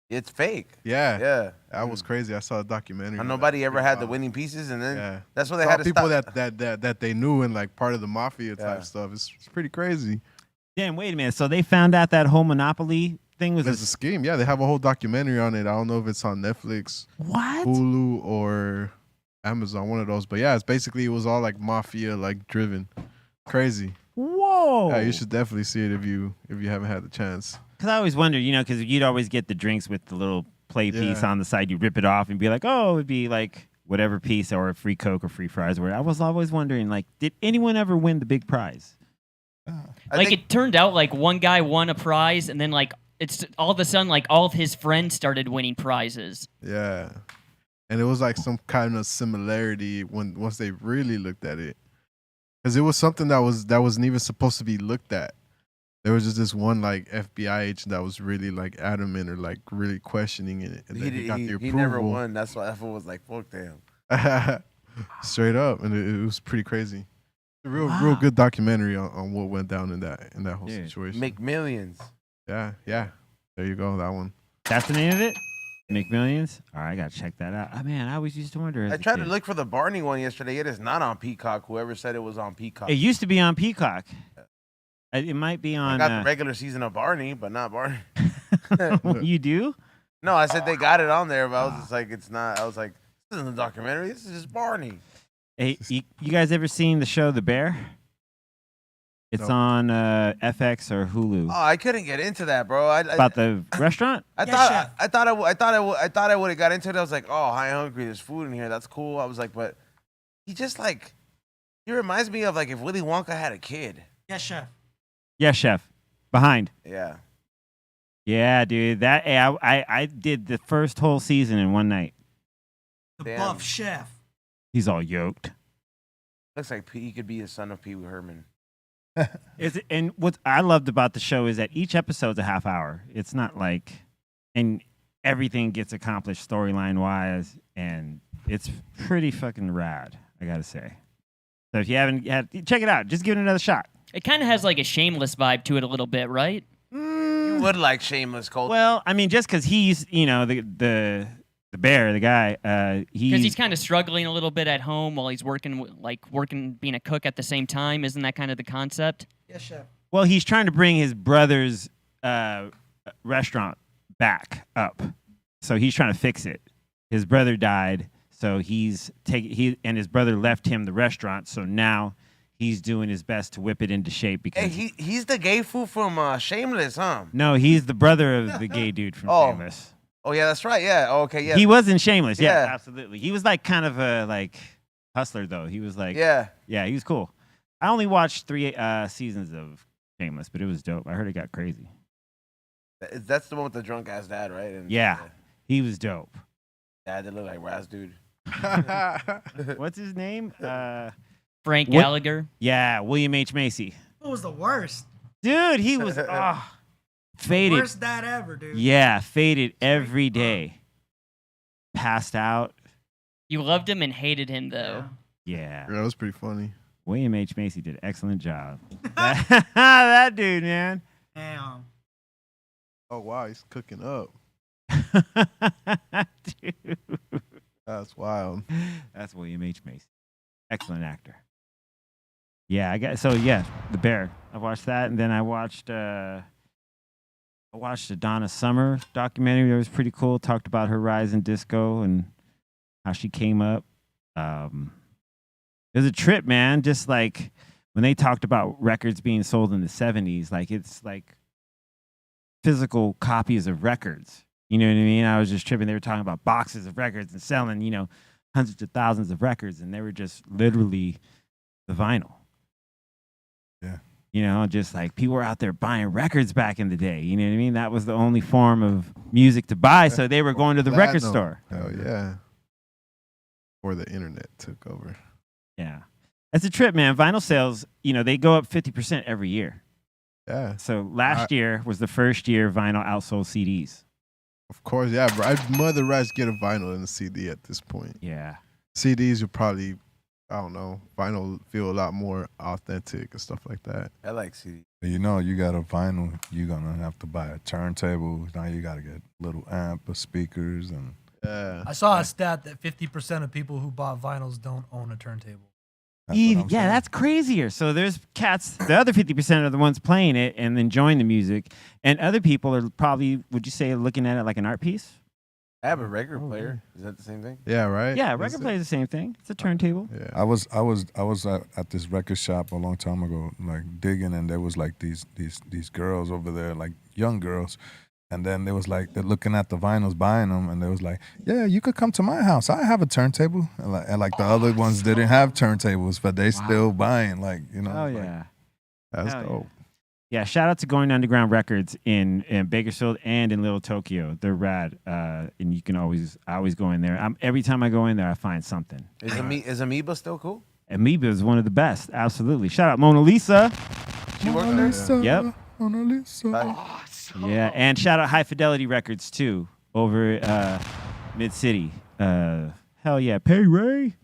It's fake. Yeah, Yeah. that was crazy. I saw a documentary. And on nobody that. ever Pretty had the wild. winning pieces, and then Yeah, that's what they Saw had to people stop. that they knew and like part of the mafia Yeah. type stuff. It's pretty crazy. Damn, wait a minute. So they found out that whole Monopoly thing was There's a scheme. Yeah, they have a whole documentary on it. I don't know if it's on Netflix, what? Hulu, or Amazon, one of those. But yeah, it's basically it was all like mafia like driven. Crazy. Whoa. Yeah, you should definitely see it if you haven't had the chance. Because I always wondered, you know, because you'd always get the drinks with the little play piece Yeah. on the side. You rip it off and be like, oh, it'd be like whatever piece or a free Coke or free fries. Where I was always wondering, like, did anyone ever win the big prize? I Like think- it turned out like one guy won a prize, and then like it's all of a sudden like all of his friends started winning prizes. Yeah, and it was like some kind of similarity once they really looked at it, because it was something that wasn't even supposed to be looked at. There was just this one like FBI agent that was really like adamant or like really questioning it, and then he got the he approval. never won. That's why everyone was like, "Fuck them." Straight up, and it was pretty crazy. A real Wow. good documentary on what went down in that whole Dude. situation. Make millions. Yeah. There you go. That one. That's the name of it? Make Millions? All right, I got to check that out. Oh, man, I always used to wonder. I tried to look for the Barney one yesterday. It is not on Peacock. Whoever said it was on Peacock. It used to be on Peacock. It might be I on. got the regular season of Barney, but not Barney. You do? No, I said they got it on there, but I was just like, it's not. I was like, this isn't a documentary. This is just Barney. Hey, you guys ever seen the show The Bear? It's No. on FX or Hulu. Oh, I couldn't get into that, bro. About the restaurant? I Yes, thought chef. I thought I would have got into it. I was like, oh, hi, hungry. There's food in here. That's cool. I was like, but he just like he reminds me of like if Willy Wonka had a kid. Yes, chef. Yeah, chef. Behind. Yeah. Yeah, dude. That hey, I did the first whole season in one night. The Damn. buff chef. He's all yoked. Looks like he could be the son of Pee Wee Herman. And what I loved about the show is that each episode's a half hour. It's not like, and everything gets accomplished storyline wise, and it's pretty fucking rad, I gotta say. So if you haven't had, check it out. Just give it another shot. It kind of has like a Shameless vibe to it a little bit, right? You would like Shameless, Colt. Well, I mean, just because he's, you know, the bear, the guy, Because he's kind of struggling a little bit at home while he's working being a cook at the same time. Isn't that kind of the concept? Yes, chef. well, he's trying to bring his brother's restaurant back up. So he's trying to fix it. His brother died, so and his brother left him the restaurant. So now he's doing his best to whip it into shape because hey, he's the gay fool from Shameless, huh? no, he's the brother of the gay dude from Oh. Shameless. Oh yeah, that's right. Yeah. Oh, okay. Yeah. He was in Shameless. Yeah, Yeah. absolutely. He was like kind of a like Hustler though. He was like, Yeah. yeah, he was cool. I only watched 3 seasons of Shameless, but it was dope. I heard it got crazy. That's the one with the drunk ass dad, right? And Yeah, he was dope. dad that looked like Raz dude. What's his name? Frank What- Gallagher. Yeah, William H. Macy. Who was the worst? Dude, he was faded. Worst dad ever, dude. Yeah, faded every day. Passed out. You loved him and hated him though. Yeah. That was pretty funny. William H. Macy did an excellent job. That dude, man. Damn. Oh wow, he's cooking up. Dude. That's wild. That's William H. Macy. Excellent actor. Yeah, The Bear. I watched that, and then I watched the Donna Summer documentary. That was pretty cool. Talked about her rise in disco and how she came up. It was a trip, man. Just like when they talked about records being sold in the 70s, like it's like physical copies of records. You know what I mean? I was just tripping. They were talking about boxes of records and selling, hundreds of thousands of records, and they were just literally the vinyl. Yeah. Just like people were out there buying records back in the day. You know what I mean? That was the only form of music to buy, so they were going to the record Platinum. store. Hell yeah. Or the internet took over. Yeah. It's a trip, man. Vinyl sales, they go up 50% every year. Yeah. So last year was the first year vinyl outsold CDs. Of course, yeah, bro. I'd mother rather get a vinyl than a CD at this point. Yeah. CDs are probably, I don't know, vinyl feel a lot more authentic and stuff like that. I like CD. You got a vinyl, you're gonna have to buy a turntable. Now you gotta get a little amp of speakers and Yeah. I saw a stat that 50% of people who bought vinyls don't own a turntable. that's what I'm saying. That's crazier. So there's cats, the other 50% are the ones playing it and enjoying the music. And other people are probably, would you say, looking at it like an art piece? I have a record player. Is that the same thing? Yeah, right? Yeah, Is record it? player is the same thing. It's a turntable. Yeah. I was at this record shop a long time ago, like digging, and there was like these girls over there, like young girls, and then there was like they're looking at the vinyls, buying them, and they was like, "Yeah, you could come to my house. I have a turntable." And like the other ones didn't have turntables, but they still buying, like Oh, like, yeah. That's Hell dope. Yeah, shout out to Going Underground Records in Bakersfield and in Little Tokyo. They're rad, and I always go in there. Every time I go in there, I find something. Is Amoeba still cool? Amoeba is one of the best, absolutely. Shout out Mona Lisa. She worked Mona there? Lisa, Yep. Mona Lisa. Yeah, and shout out High Fidelity Records too, over Mid City. Hell yeah, Perry Ray.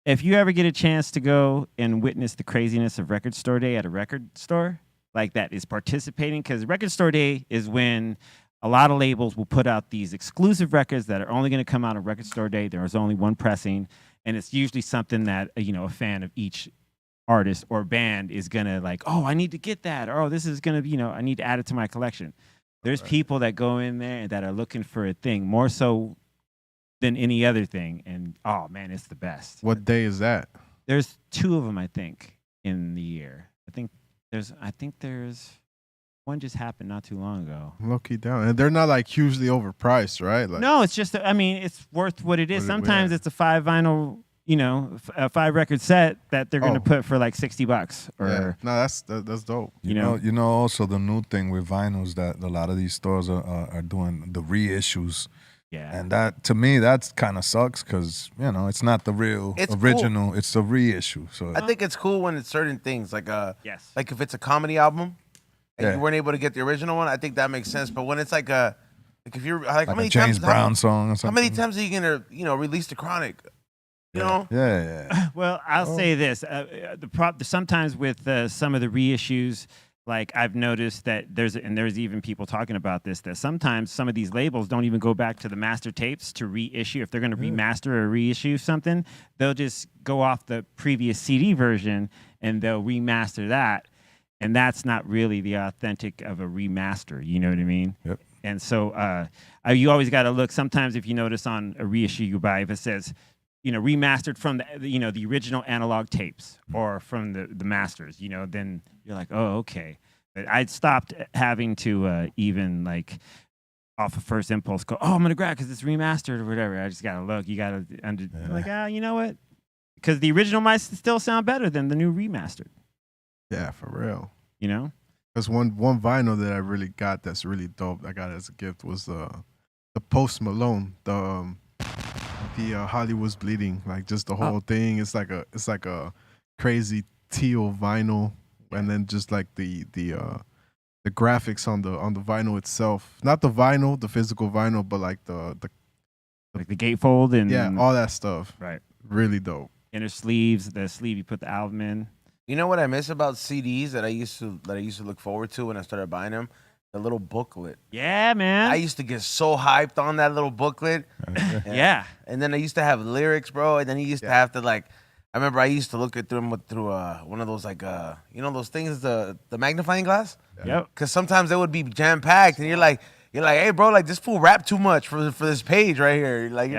If you ever get a chance to go and witness the craziness of Record Store Day at a record store like that is participating, because Record Store Day is when a lot of labels will put out these exclusive records that are only going to come out on Record Store Day. There is only one pressing, and it's usually something that a fan of each artist or band is gonna like, oh, I need to get that, or oh, this is gonna, I need to add it to my collection. There's people that go in there that are looking for a thing more so than any other thing, and oh man, it's the best. What day is that? There's 2 of them, I think, in the year. I think there's one just happened not too long ago. Low key down. And they're not like hugely overpriced, right? Like, No, it's just, it's worth what it is. Sometimes it's a 5 vinyl, a 5 record set that they're gonna put for like $60 or. Yeah. No, that's dope. You know, also the new thing with vinyls that a lot of these stores are doing the reissues. Yeah. And that, to me, that kind of sucks because, it's not the real original. Cool. It's a reissue. So I think it's cool when it's certain things, like yes, like if it's a comedy album and you weren't able to get the original one, I think that makes sense. But when it's like if you're like how many a James times, Brown song or something. How many times are you gonna release the Chronic? You know? Yeah. Well, I'll say this: sometimes with some of the reissues, like I've noticed that there's even people talking about this, that sometimes some of these labels don't even go back to the master tapes to reissue. If they're going to remaster or reissue something, they'll just go off the previous CD version and they'll remaster that. And that's not really the authentic of a remaster. You know what I mean? Yep. And so you always got to look. Sometimes if you notice on a reissue you buy, if it says, remastered from the original analog tapes or from the masters, then you're like, oh, okay. But I'd stopped having to even like off of first impulse go, oh, I'm gonna grab because it's remastered or whatever. I just gotta look. You gotta like, you know what? Because the original might still sound better than the new remastered. Yeah, for real. You know. Because one vinyl that I really got that's really dope. I got as a gift was the Post Malone, the Hollywood's Bleeding, like just the whole thing. It's like a crazy teal vinyl, and then just like the graphics on the vinyl itself. Not the vinyl, the physical vinyl, but like the gatefold and all that stuff. Right. Really dope. Inner sleeves, the sleeve you put the album in. You know what I miss about CDs that I used to look forward to when I started buying them? The little booklet. Yeah, man. I used to get so hyped on that little booklet. Yeah. And then I used to have lyrics, bro. And then you used to have to I remember I used to look at them through one of those those things, the magnifying glass. Yep. Because sometimes they would be jam packed, and you're like, hey, bro, like this fool rap too much for this page right here. Like,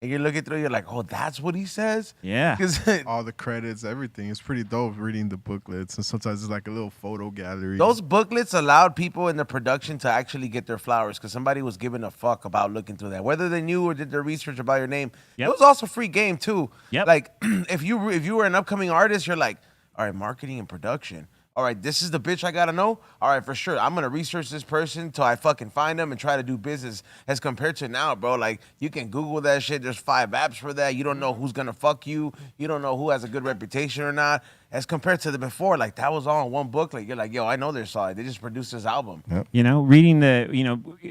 and you're looking through, you're like, oh, that's what he says? Yeah. All the credits, everything. It's pretty dope reading the booklets. And sometimes it's like a little photo gallery. Those booklets allowed people in the production to actually get their flowers because somebody was giving a fuck about looking through that. Whether they knew or did their research about your name. It was also free game, too. Yep. Like, if you were an upcoming artist, you're like, all right, marketing and production. All right, this is the bitch I gotta know. All right, for sure. I'm gonna research this person till I fucking find them and try to do business. As compared to now, bro, like you can Google that shit. There's 5 apps for that. You don't know who's gonna fuck you. You don't know who has a good reputation or not. As compared to the before, like that was all in one book. Like you're like, yo, I know they're solid. They just produced this album. Yep. You know, reading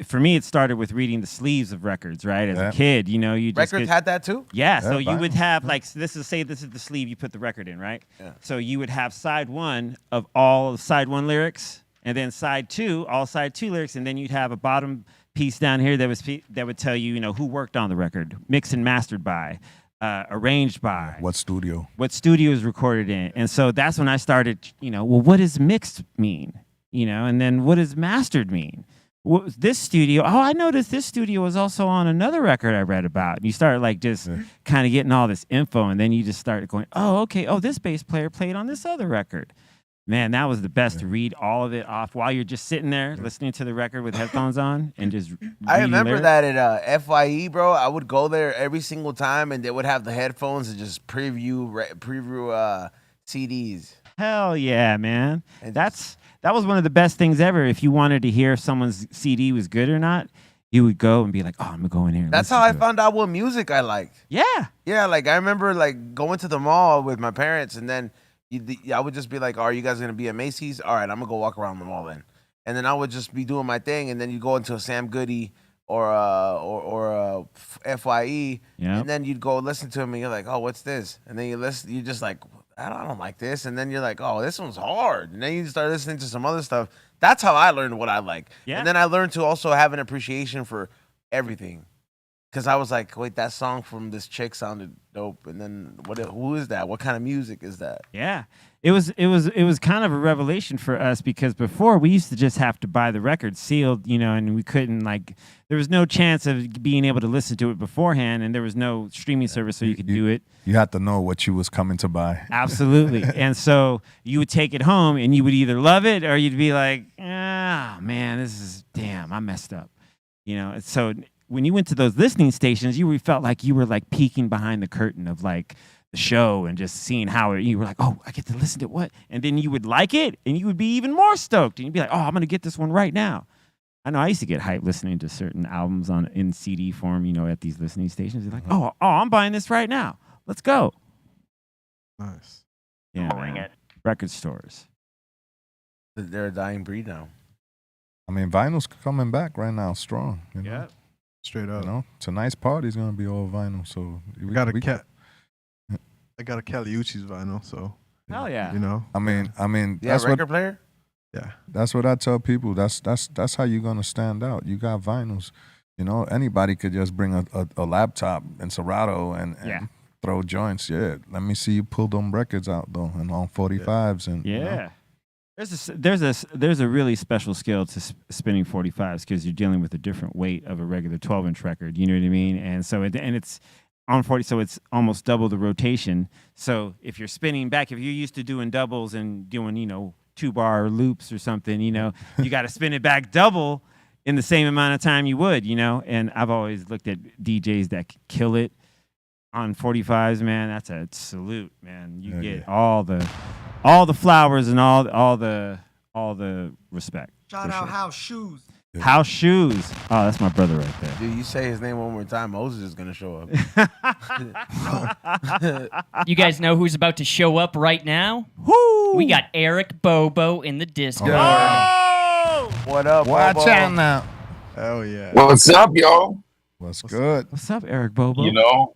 for me, it started with reading the sleeves of records, right? As a kid, you just Records had that too? Yeah, so you would have this is the sleeve you put the record in, right? Yeah. So you would have side 1 of all side 1 lyrics, and then side 2, all side 2 lyrics, and then you'd have a bottom piece down here that would tell you, who worked on the record, mixed and mastered by, arranged by, what studio is recorded in. And so that's when I started, well, what does mixed mean? And then what does mastered mean? This studio, I noticed this studio was also on another record I read about. And you start kind of getting all this info, and then you just start going, oh, okay, this bass player played on this other record. Man, that was the best to read all of it off while you're just sitting there listening to the record with headphones on and just I remember lyrics. that at FYE, bro. I would go there every single time, and they would have the headphones and just preview CDs. Hell yeah, man. That was one of the best things ever. If you wanted to hear if someone's CD was good or not, you would go and be like, oh, I'm going to go in here. That's how I found out what music I liked. Yeah. Yeah, like I remember going to the mall with my parents, and then I would just be like, are you guys going to be at Macy's? All right, I'm going to go walk around the mall then. And then I would just be doing my thing, and then you go into a Sam Goody or a FYE, and then you'd go listen to him, and you're like, oh, what's this? And then you listen, you're just like, I don't like this. And then you're like, oh, this one's hard. And then you start listening to some other stuff. That's how I learned what I like. Yeah. And then I learned to also have an appreciation for everything. Because I was like, wait, that song from this chick sounded dope. And then who is that? What kind of music is that? Yeah. It was kind of a revelation for us because before we used to just have to buy the record sealed, and we couldn't there was no chance of being able to listen to it beforehand, and there was no streaming service so you could do it. You had to know what you was coming to buy. Absolutely. And so you would take it home and you would either love it or you'd be like, man, I messed up. So when you went to those listening stations, you felt like you were peeking behind the curtain of the show and just seeing how you were like, oh, I get to listen to what? And then you would like it and you would be even more stoked. And you'd be like, oh, I'm going to get this one right now. I know I used to get hyped listening to certain albums in CD form, at these listening stations. You're like, oh, I'm buying this right now. Let's go. Nice. Yeah, man. Record stores. They're a dying breed now. I mean, vinyl's coming back right now strong. Yeah. Straight up. Tonight's party's going to be all vinyl. So I got a Caliucci's vinyl, so hell yeah. I mean, Yeah, that's record player? Yeah. That's what I tell people. That's how you're gonna stand out. You got vinyls. Anybody could just bring a laptop and Serato and throw joints. Yeah. Let me see you pull them records out though, and on 45s and yeah. There's a really special skill to spinning 45s because you're dealing with a different weight of a regular 12-inch record. You know what I mean? And so it's on 40, so it's almost double the rotation. So if you're spinning back, if you're used to doing doubles and doing 2-bar loops or something, you got to spin it back double. in the same amount of time you would, you know. And I've always looked at DJs that kill it on 45s, man. That's a salute, man. You get all the flowers and all the respect. Shout out House Shoes. House Shoes. Oh, that's my brother right there. Dude, you say his name one more time, Moses is gonna show up. You guys know who's about to show up right now? Woo! We got Eric Bobo in the Discord. What up, Watch Bobo? out now. Hell yeah. What's up, y'all? What's good? What's up, Eric Bobo? You know,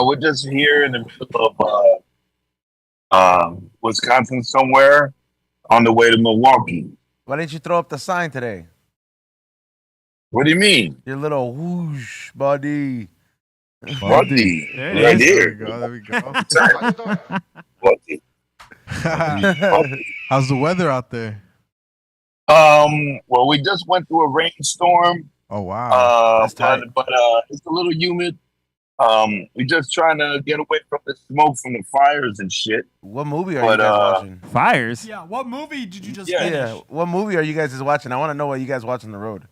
we're just here in the middle of Wisconsin somewhere on the way to Milwaukee. Why didn't you throw up the sign today? What do you mean? Your little whoosh, buddy. Buddy. There it Right is. There we here. go. There we go. Buddy. How's the weather out there? Well, we just went through a rainstorm. Oh wow. That's tight. But it's a little humid. We're just trying to get away from the smoke from the fires and shit. What movie are you guys watching? Fires. Yeah, what movie did you just Yeah. finish? Yeah, what movie are you guys watching? I want to know what you guys watch on the road.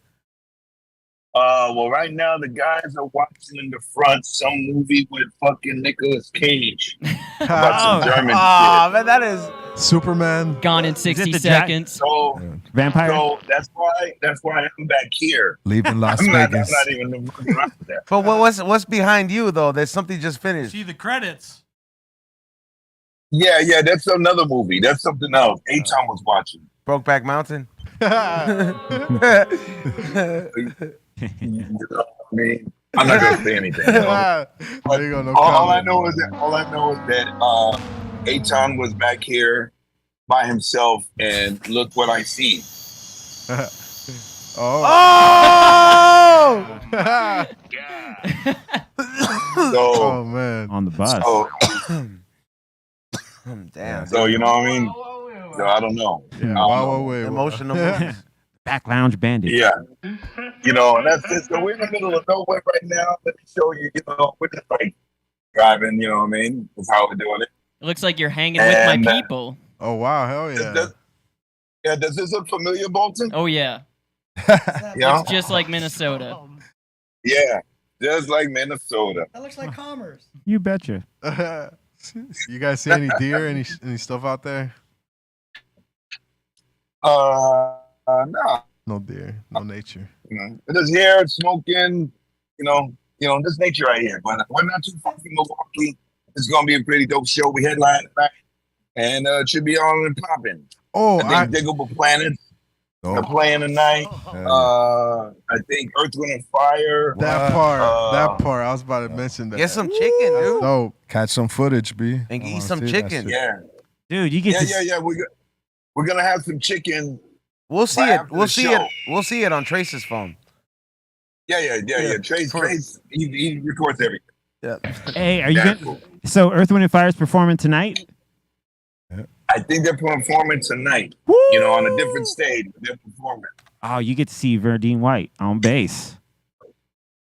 Well, right now the guys are watching in the front some movie with fucking Nicolas Cage about some German Ah, shit. man, that is. Superman. Gone in it 60 the Jack- seconds. So, Vampire. so that's why I'm back here. Leaving Las I'm Vegas. not even around there. But what's behind you though? There's something just finished. See the credits. Yeah, that's another movie. That's something else. Aton was watching. Brokeback Mountain. You know what I mean? I'm not gonna say anything. You know? There you go, no all I comment. know is that Aton was back here by himself, and look what I see. Oh. So, Oh man. On the bus. so, Damn. so you know what I mean? So I don't know. Yeah. I Wow, don't know. wait. Emotional movies. Back Lounge Bandit. Yeah. You know, and that's it. So we're in the middle of nowhere right now. Let me show you, we're just like driving, you know what I mean? That's how we're doing it. It looks like you're hanging with And, my people. Oh wow, hell yeah. Does this look familiar, Bolton? Oh, yeah. Yeah. It's just like Minnesota. Yeah. Just like Minnesota. That looks like Commerce. You betcha. You guys see any deer, any stuff out there? No. No deer, no nature. You know, just here smoking, just nature right here. But we're not too far from Milwaukee. It's gonna be a pretty dope show. We headline tonight, and it should be on and popping. Oh, I think Diggable Planets are playing tonight. I think Earth, Wind, and Fire. that part. I was about to mention that. Get some chicken, dude. So Catch some footage, B. And I eat wanna some see that chicken. shit. Yeah, Dude, you get to yeah. We're gonna have some chicken. We'll see Right it. after We'll the see show. it. We'll see it on Trace's phone. Yeah. Trace, he records everything. Yeah. Hey, are you That's gonna, cool. so Earth, Wind, and Fire is performing tonight? I think they're performing tonight. Woo! On a different stage. They're performing. Oh, you get to see Verdine White on bass.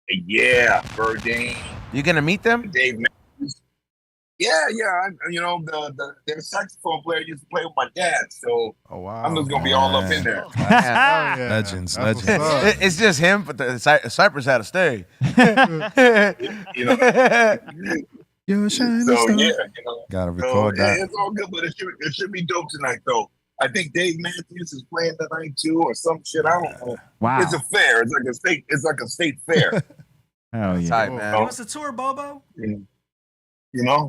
Yeah, Birdane, You gonna meet them? Dave Matthews. Yeah. Their saxophone player used to play with my dad, so oh wow. I'm just gonna be all up in there. Yeah. Yeah. Legends, That's what's legends. up. It's just him, but the Cypress had to stay. You know. You're a shining So star. yeah, Gotta So, record that. it's all good, but it should be dope tonight though. I think Dave Matthews is playing tonight too, or some shit. I don't know. Wow. It's a fair. It's like a state fair. Hell yeah. Tight, Give man. us a tour, Bobo.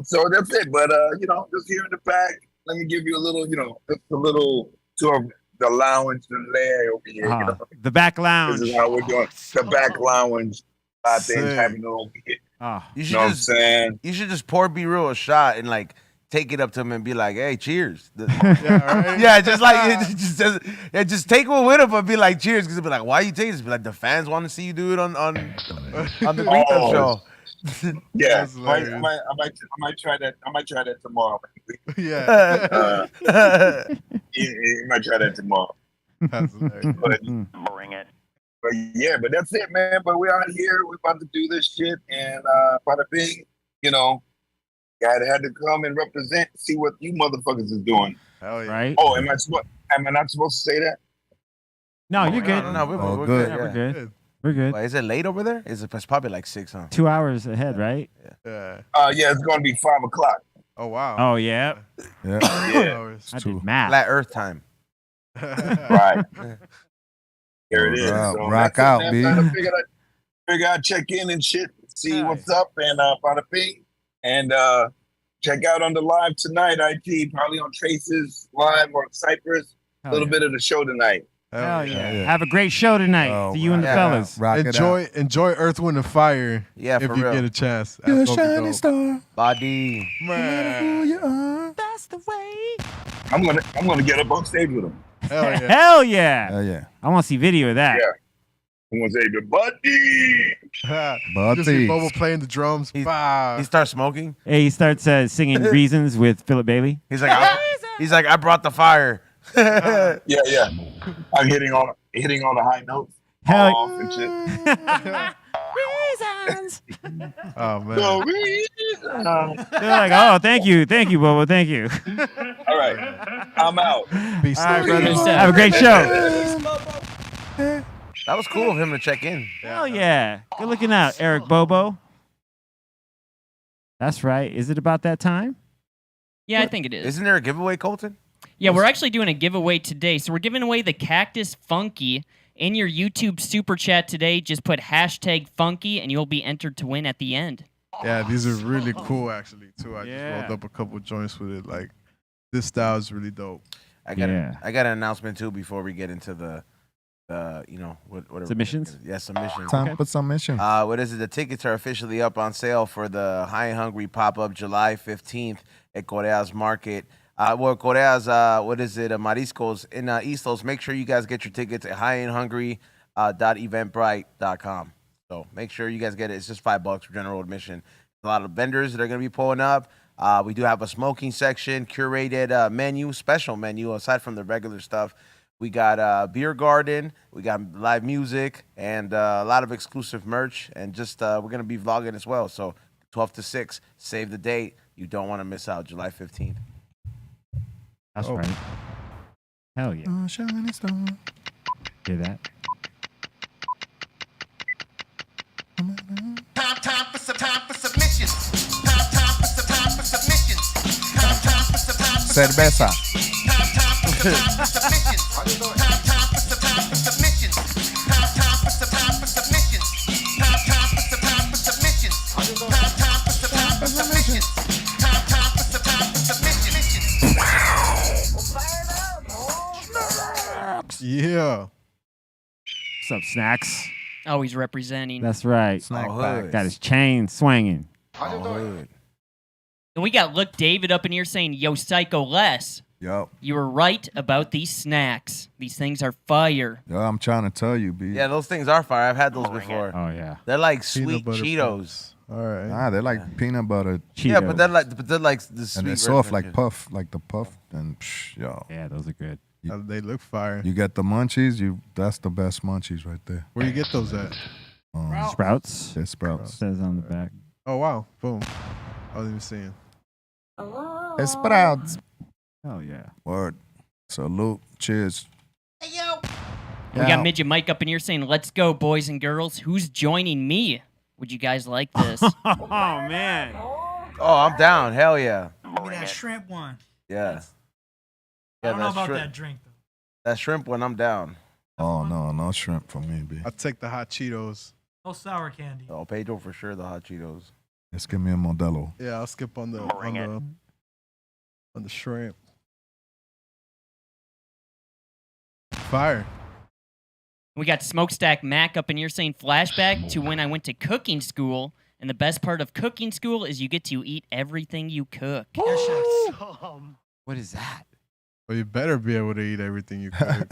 So that's it. But just here in the back, let me give you a little, just a little tour of the lounge, the lair over here. The back This lounge. is how we're doing the back lounge. Things Sick. happening over here. Oh, You You should know what I'm just saying? you should just pour B Real a shot and like take it up to him and be like, "Hey, cheers." Yeah, right? Yeah, just like just take one with him and be like, "Cheers," because he'll be like, "Why you taking this?" Be like, "The fans want to see you do it on the Greenthumb Oh. show." Yeah, That's I might try that. I might try that tomorrow. Yeah. You might try that tomorrow. That's hilarious. But, Bring it. but that's it, man. But we're out here. We're about to do this shit, and bada bing, guy had to come and represent, see what you motherfuckers is doing. Hell yeah. Right? Oh, am I not supposed to say that? No, you're good. No, we're Oh, good. good. Yeah, we're Yeah. good. We're good. Wait, is it late over there? It's probably like 6, huh? 2 hours ahead, right? Yeah. Yeah, it's gonna be 5 o'clock. Oh wow. Oh yeah. Yeah. Yeah, I Two. did math. Flat Earth time. right. Here it is. Rock- So rock that's it, out, man. B. Trying to figure out, check in and shit, see what's up, and bada bing, and check out on the live tonight. IT probably on Traces live or Cypress. A little bit of the show tonight. Hell yeah. yeah. Have a great show tonight. Oh, See you and the yeah. fellas. Rock it out. Enjoy Earth, Wind, and Fire. Yeah, if for you real. get a chance. You're a That's gonna be shining dope. star. Body. Man. Who you are. That's the way. I'm gonna get up on stage with him. Hell yeah. Hell yeah. Hell yeah. I want to see video of that. Yeah. I'm gonna say, buddy. Just see Buddy. Bobo playing the drums. Bah. He starts smoking. Hey, he starts singing Reasons with Philip Bailey. He's like, I brought the fire. Yeah. I'm hitting on the high notes. Hell Off and shit. Reasons. Oh man. So, They're like, oh, thank you, Bobo, thank you. all right, I'm out. Peace. All right, Good brother. stuff. Have a great show. That was cool of him to check in. Hell yeah. Good looking out, Eric Bobo. That's right. Is it about that time? Yeah, I think it is. Isn't there a giveaway, Colton? Yeah, we're actually doing a giveaway today. So we're giving away the Cactus Funky. In your YouTube super chat today, just put #funky and you'll be entered to win at the end. Yeah, these are really cool actually too. I Yeah. just rolled up a couple joints with it. Like this style is really dope. I got Yeah. an announcement too before we get into the whatever Submissions? Yeah, submissions. Time for submission. What is it? The tickets are officially up on sale for the High and Hungry pop-up July 15th at Corea's Market. Corea's, Mariscos in East Los. Make sure you guys get your tickets at highandhungry.eventbrite.com. So make sure you guys get it. It's just $5 for general admission. A lot of vendors that are going to be pulling up. We do have a smoking section, curated menu, special menu, aside from the regular stuff. We got a beer garden, we got live music, and a lot of exclusive merch. And just we're going to be vlogging as well. So 12 to 6, save the date. You don't want to miss out, July 15th. That's right. Hell yeah. Oh, shining star. Hear that? Time for submissions. Time for submissions. Time for submissions. Cerveza. Time for submissions. Time for submissions. Time for submissions. Time for submissions. Time for submissions. Yeah. What's up, Snacks? Oh, he's representing. That's right. Snack Oh, pack. Got his chain swinging. And we got Look David up in here saying, yo, Psycho Les, Yo, you were right about these snacks. These things are fire. I'm trying to tell you, B. Yeah, those things are fire. I've had those before. Oh yeah. They're like Peanut sweet butter Cheetos. puffs. All right. Nah, they're like peanut butter, Cheetos. Yeah, but they're like the sweet. and they're soft version. like puff, like the puff. And yo, Yeah, those are good. They look fire. you get the munchies. That's the best munchies right there. Where you get those at? Sprouts. They're Sprouts. Says on the back. Oh wow. Boom. I wasn't even seeing. It's Sprouts. Oh yeah. Word. Salute. Cheers. We got Midget Mike up in here saying, let's go, boys and girls. Who's joining me? Would you guys like this? Oh man. Oh, I'm down. Hell yeah. Give me that shrimp one. Yeah. I don't know that about shrimp, that drink though. that shrimp one. I'm down. Oh no, no shrimp for me, B. I'll take the hot Cheetos. No sour candy. Oh, Pedro for sure. The hot Cheetos. Let's give me a Modelo. Yeah, I'll skip on the shrimp. Fire. We got Smokestack Mac up in here saying, flashback to when I went to cooking school. And the best part of cooking school is you get to eat everything you cook. What is that? Well, you better be able to eat everything you cook.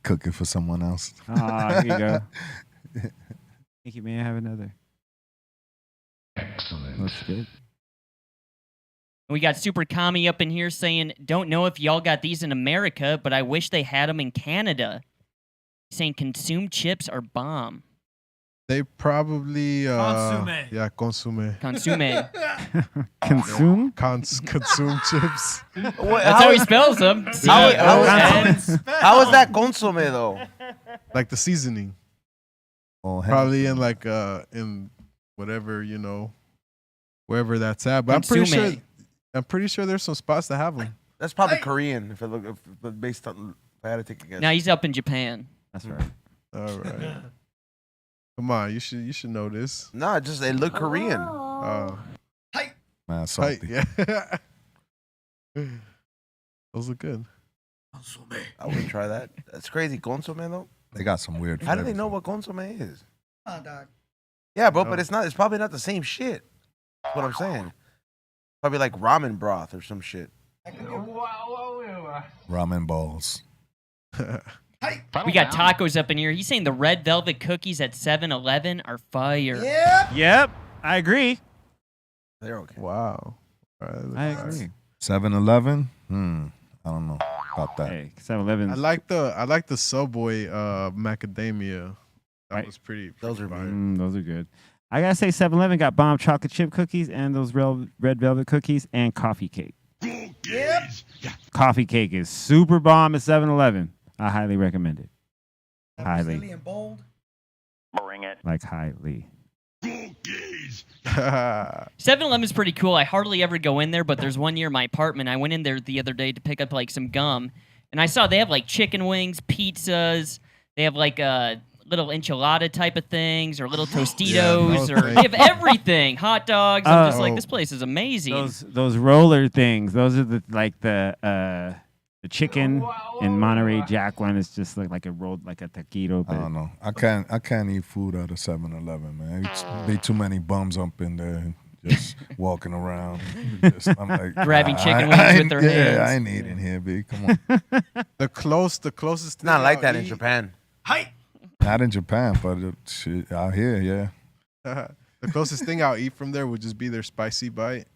Cooking for someone else. Ah, here you go. Thank you, man. Have another. Excellent. Looks good. We got Super Kami up in here saying, don't know if y'all got these in America, but I wish they had them in Canada. Saying consumed chips are bomb. They probably Consomme. yeah, consume. Consume. Consume? Consume chips. That's how he spells them. How is that consomme though? Like the seasoning. Oh, Probably in like in whatever, you know, wherever that's at. But I'm pretty sure there's some spots that have them. That's probably Korean. If based on, if I had to take a guess. Now he's up in Japan. That's right. All right. Come on, you should know this. No, just they look Korean. Man, salty. Yeah. Those look good. I would try that. That's crazy. Consomme though. They got some weird. How do they flavors. know what consomme is? Dog. Yeah, bro, but it's not. It's probably not the same shit. That's what I'm saying. Probably like ramen broth or some shit. Ramen balls. We got tacos up in here. He's saying the red velvet cookies at 7-Eleven are fire. Yep. I agree. They're okay. Wow. All right, I agree. 7-Eleven. I don't know about that. Hey, 7-Eleven. I like the Subway macadamia. That was pretty. Those are fire. Those are good. I gotta say, 7-Eleven got bomb chocolate chip cookies and those red velvet cookies and coffee cake. Yep. Coffee cake is super bomb at 7-Eleven. I highly recommend it. Highly. Silly and bold. Bring it. Like highly. 7-Eleven is pretty cool. I hardly ever go in there, but there's one near my apartment. I went in there the other day to pick up like some gum, and I saw they have like chicken wings, pizzas. They have like little enchilada type of things, or little Tostitos, or they have everything. Hot dogs. I'm just like, this place is amazing. Those roller things. Those are the chicken in Monterey Jack one is just like a rolled like a taquito. I don't know. I can't eat food out of 7-Eleven, man. It's be too many bums up in there just walking around. I'm like grabbing chicken wings with their hands. Yeah, I ain't eating here, B. Come on. The closest. It's not like that in Japan. Not in Japan, but shit, out here, yeah. The closest thing I'll eat from there would just be their spicy bite.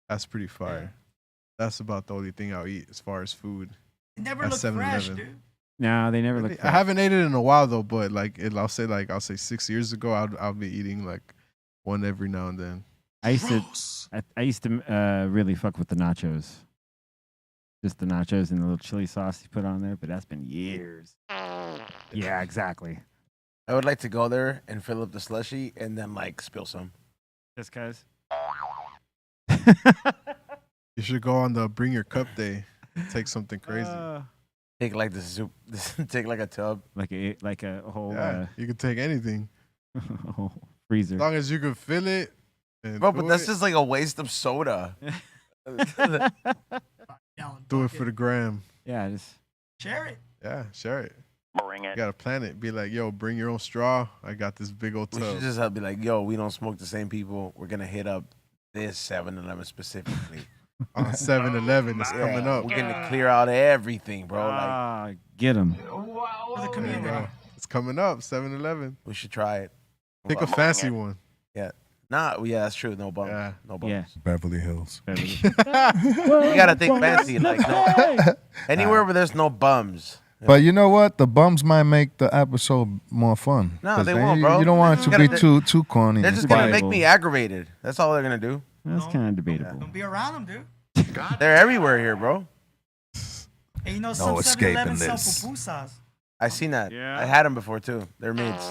That's pretty fire. That's about the only thing I'll eat as far as food. It never at looked fresh, 7-Eleven. dude. No, they never look. I haven't ate it in a while though, but I'll say 6 years ago, I'll be eating like one every now and then. I used to really fuck with the nachos. Just the nachos and the little chili sauce you put on there, but that's been years. Yeah, exactly. I would like to go there and fill up the slushy and then like spill some. Just cause. You should go on the Bring Your Cup Day. Take something crazy. Take like the soup. Take like a tub. Like a whole. Yeah, you can take anything. Whole freezer. As long as you can fill it. And Bro, but that's just like a waste of soda. Do it for the gram. Yeah, just share it. Yeah, share it. Bring it. You gotta plan it. Be like, yo, bring your own straw. I got this big old We tub. should just have be like, yo, we don't smoke the same people. We're gonna hit up this 7-Eleven specifically. On 7-Eleven, it's coming up. We're gonna clear out everything, bro. Like, get them. For the community. It's coming up. 7-Eleven. we should try it. Pick a fancy one. Yeah. Nah, yeah, that's true. No bums. Yeah. No bums. Yeah. Beverly Hills. You gotta think fancy. Like, no, anywhere where there's no bums. But you know what? The bums might make the episode more fun. No, 'Cause they then won't, bro. You don't want it to be They're- too corny. They're and just gonna make quiet. me aggravated. That's all they're gonna do. That's kind of debatable. Don't be around them, dude. They're everywhere here, bro. Hey, you know, some escaping 7-Eleven sell this. pupusas. I seen that. Yeah. I had them before too. They're mids.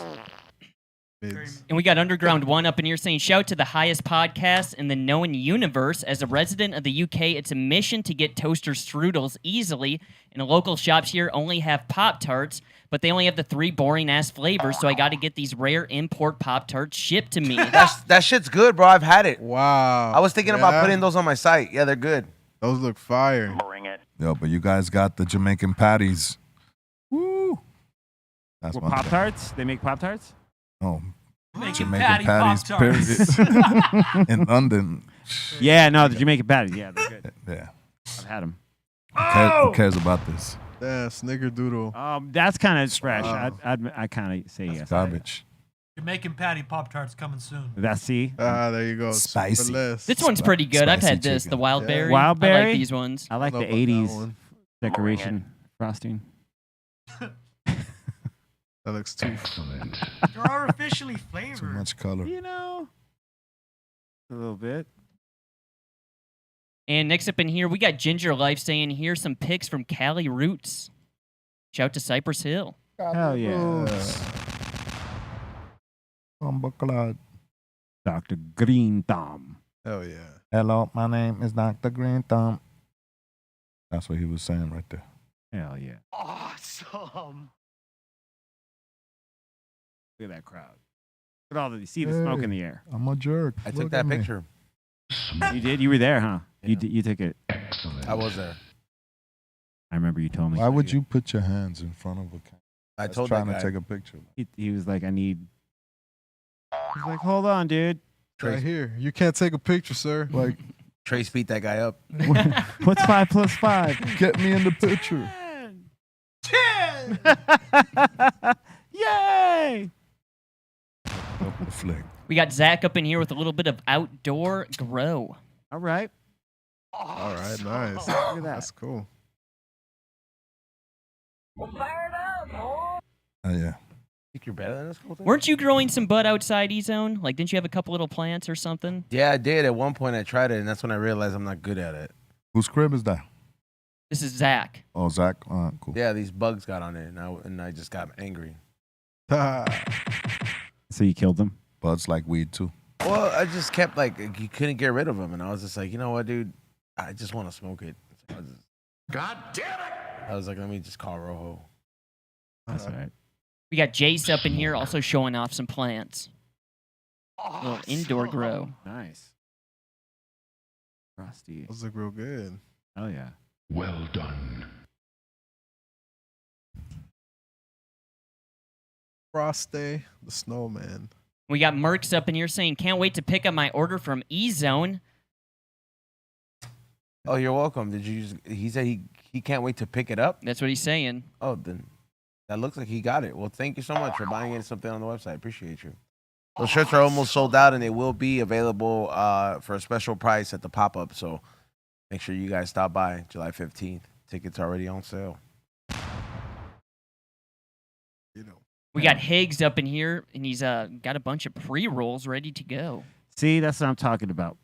And we got Underground One up in here saying, shout to the highest podcast in the known universe. As a resident of the UK, it's a mission to get toaster strudels easily. And local shops here only have Pop-Tarts, but they only have the 3 boring-ass flavors, so I got to get these rare import Pop-Tarts shipped to me. That shit's good, bro. I've had it. Wow. I was thinking about putting those on my site. Yeah, they're good. Those look fire. Bring it. Yo, but you guys got the Jamaican patties. Woo! That's Well, my Pop Tarts? They make Pop Tarts? Oh, Making Jamaican patty patties, Pop-Tarts. period. In London. Yeah, no, the Jamaican patties. Yeah, they're good. Yeah. I've had them. Who cares about this? Yeah, snickerdoodle. That's kind of fresh. I kind of say yes. Garbage. You're making patty Pop-Tarts coming soon. That's see. There you go. Spicy. Super less. This one's pretty good. I've Spicy had this, chicken. the wild berry. Wild I berry? like these ones. I like I the don't know about that 80s one. decoration frosting. That looks too. They're artificially Too flavored. much color. You know, a little bit. And next up in here, we got Ginger Life saying, here's some pics from Cali Roots. Shout to Cypress Hill. Hell yeah. Dr. Greenthumb. Hell yeah. Hello, my name is Dr. Greenthumb. That's what he was saying right there. Hell yeah. Awesome. Look at that crowd. Look at all the, you see the smoke in the air. I'm a jerk. I Look took that at me. picture. You did? You were there, huh? Yeah. You took it. I was there. I remember you told me. Why would you put your hands in front of a camera? I That's told trying that to guy. take a picture. He was like, I need. He's like, hold on, dude. Right here. You can't take a picture, sir. Like, Trace beat that guy up. What's 5 plus 5? get me in the picture. 10. Yay! Double flick. We got Zach up in here with a little bit of outdoor grow. All right. All right, nice. Look at that. That's cool. Oh, yeah. Think you're better than this whole thing? Weren't you growing some bud outside, E-Zone? Like, didn't you have a couple little plants or something? Yeah, I did. At one point, I tried it, and that's when I realized I'm not good at it. Whose crib is that? This is Zach. Oh, Zach. All right, cool. Yeah, these bugs got on it, and I just got angry. So you killed them? Buds like weed too. Well, I just kept like you couldn't get rid of them, and I was just like, you know what, dude, I just want to smoke it. So God damn it! I was like, let me just call Rojo. That's all right. We got Jace up in here also showing off some plants. A little indoor grow. Nice. Frosty. Those look real good. Oh, yeah. Well done. Frosty, the snowman. We got Mercs up in here saying, can't wait to pick up my order from E-Zone. Oh, you're welcome. Did you? He said he can't wait to pick it up. That's what he's saying. Oh, then that looks like he got it. Well, thank you so much for buying in something on the website. Appreciate you. Those shirts are almost sold out, and they will be available for a special price at the pop-up. So make sure you guys stop by July 15th. Tickets are already on sale. You know. We got Higgs up in here, and he's got a bunch of pre-rolls ready to go. See, that's what I'm talking about.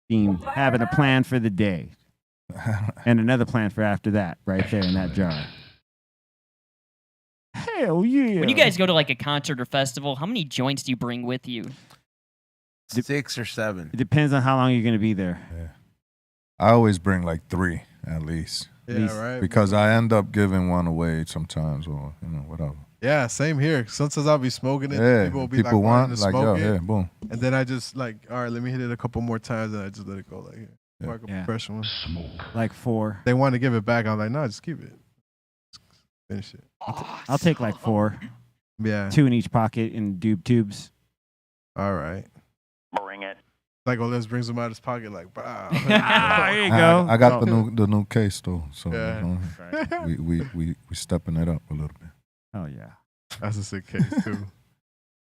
Having a plan for the day. And another plan for after that, right there in that jar. Hell yeah. When you guys go to like a concert or festival, how many joints do you bring with you? 6 or 7. It depends on how long you're going to be there. Yeah. I always bring like 3 at least. Yeah, right. Because I end up giving one away sometimes, or whatever. Yeah, same here. Sometimes I'll be smoking it. Yeah, People will be people like, want wanting to like, smoke yo, it. yeah, boom. And then I just like, all right, let me hit it a couple more times, and I just let it go like here. Yeah. Like a Yeah. professional. Like 4. They want to give it back. I'm like, no, just keep it. Just finish it. I'll take like 4. Yeah. 2 in each pocket in tubes. All right. Bring it. Like, oh, let's bring some out of his pocket. Like, wow. There you go. I got the new case though, so Yeah. we stepping it up a little bit. Oh, yeah. That's a sick case, too.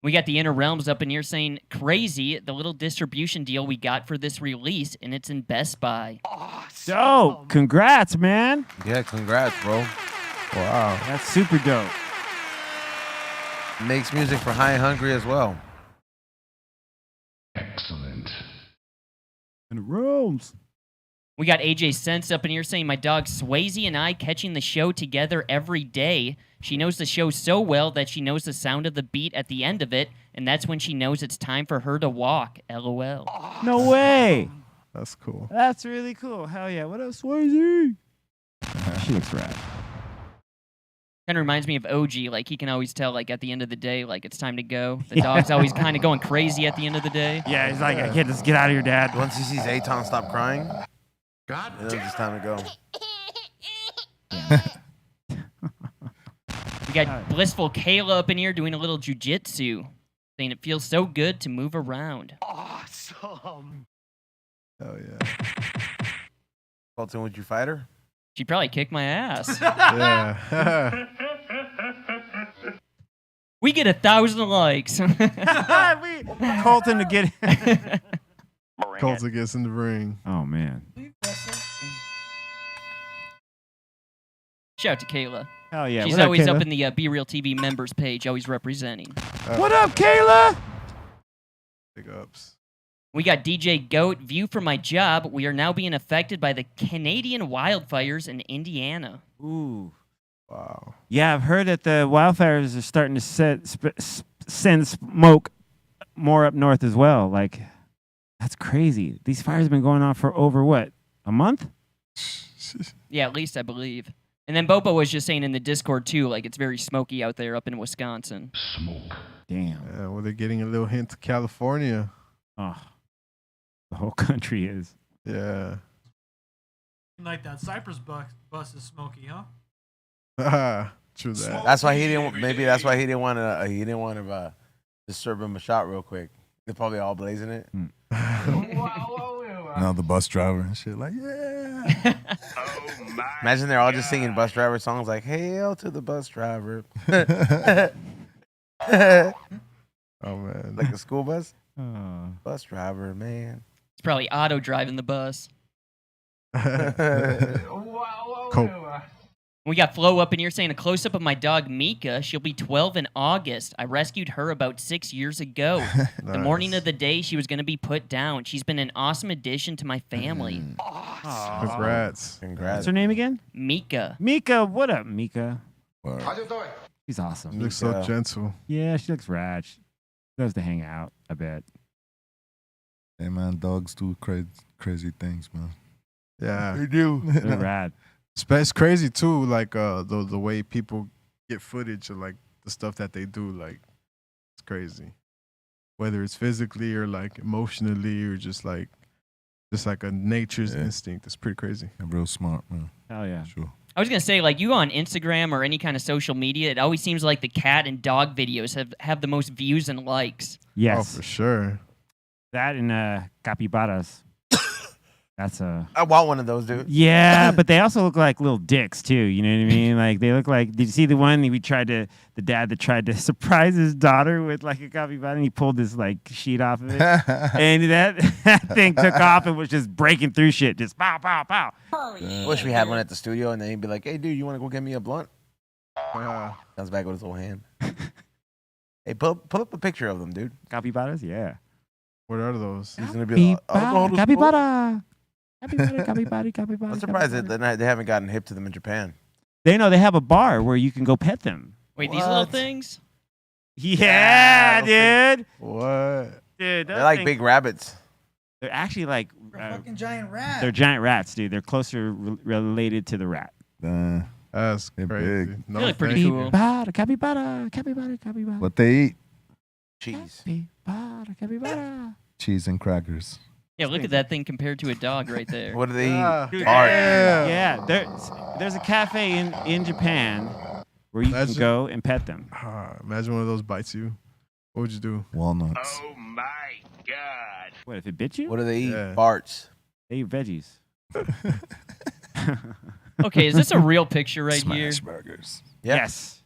We got the Inner Realms up in here saying, crazy, the little distribution deal we got for this release, and it's in Best Buy. Dope. Congrats, man. Yeah, congrats, bro. Wow. That's super dope. Makes music for High and Hungry as well. Excellent. In the rooms. We got AJ Sense up in here saying, my dog Swayze and I catching the show together every day. She knows the show so well that she knows the sound of the beat at the end of it, and that's when she knows it's time for her to walk. LOL. No way. That's cool. That's really cool. Hell yeah. What up, Swayze? She looks rad. Kind of reminds me of OG. Like, he can always tell, like, at the end of the day, like, it's time to go. The dog's always kind of going crazy at the end of the day. Yeah, he's like, I can't just get out of here, Dad. Once he sees Aton stop crying, God it's damn. just time to go. We got Blissful Kayla up in here doing a little jujitsu, saying it feels so good to move around. Awesome. Hell yeah. Colton, would you fight her? She'd probably kick my ass. Yeah. We get 1,000 likes. Colton to get Bring Colton gets in the ring. Oh, man. Shout out to Kayla. Hell yeah. She's What up, always up Kayla? in the Be Real TV members page, always representing. What up, Kayla? Big ups. We got DJ Goat. View from my job. We are now being affected by the Canadian wildfires in Indiana. Ooh. Wow. Yeah, I've heard that the wildfires are starting to send smoke more up north as well. Like, that's crazy. These fires have been going on for over what? A month? Yeah, at least I believe. And then Bobo was just saying in the Discord too, like it's very smoky out there up in Wisconsin. Damn. Yeah, well, they're getting a little hint to California. Oh, the whole country is. Yeah. Like that Cypress bus is smoky, huh? True that. That's why he didn't. Maybe that's why he didn't want to. He didn't want to just serve him a shot real quick. They're probably all blazing it. Now the bus driver and shit, like, yeah. Imagine they're all just singing bus driver songs like "Hail to the bus driver." Oh man. Like a school bus. Oh. Bus driver, man. It's probably Otto driving the bus. Cool. We got Flo up in here saying a close up of my dog Mika. She'll be 12 in August. I rescued her about 6 years ago. The morning of the day she was going to be put down. She's been an awesome addition to my family. Congrats. What's her name again? Mika. Mika. What up, Mika? How you doing? She's awesome. You look so gentle. Yeah, she looks rad. She loves to hang out, I bet. Hey man, dogs do crazy things, man. Yeah. They do. They're rad. It's crazy too, like the way people get footage of like the stuff that they do, like it's crazy. Whether it's physically or like emotionally or just like a nature's instinct. It's pretty crazy. They're real smart, man. Hell yeah. Sure. I was going to say, like, you go on Instagram or any kind of social media, it always seems like the cat and dog videos have the most views and likes. Yes. Oh, for sure. That and capybaras. That's a. I want one of those, dude. Yeah, but they also look like little dicks too. You know what I mean? Like they look like. Did you see the one the dad that tried to surprise his daughter with like a capybara and he pulled this like sheet off of it, and that thing took off and was just breaking through shit, just pow pow pow. Wish we had one at the studio, and then he'd be like, "Hey, dude, you want to go get me a blunt?" Comes back with his whole hand. Hey, pull up a picture of them, dude. Capybaras, yeah. What are those? He's gonna be like, capybara. Capybara. I'm surprised that they haven't gotten hip to them in Japan. They know they have a bar where you can go pet them. Wait, these little things? Yeah, dude. What? Dude, They're like big rabbits. They're actually like fucking giant rat. they're giant rats, dude. They're closer related to the rat. That's They're crazy. big. They look pretty cool. Capybara. What they eat? Cheese. Capybara. Cheese and crackers. Yeah, look at that thing compared to a dog right there. What do they eat? Dude, Art. yeah. There's a cafe in Japan where you can go and pet them. Imagine one of those bites you. What would you do? Walnuts. Oh my God. What if it bit you? What do they eat? Yeah. Farts. They eat veggies. Okay, is this a real picture right here? Smash burgers. Yep. Yes.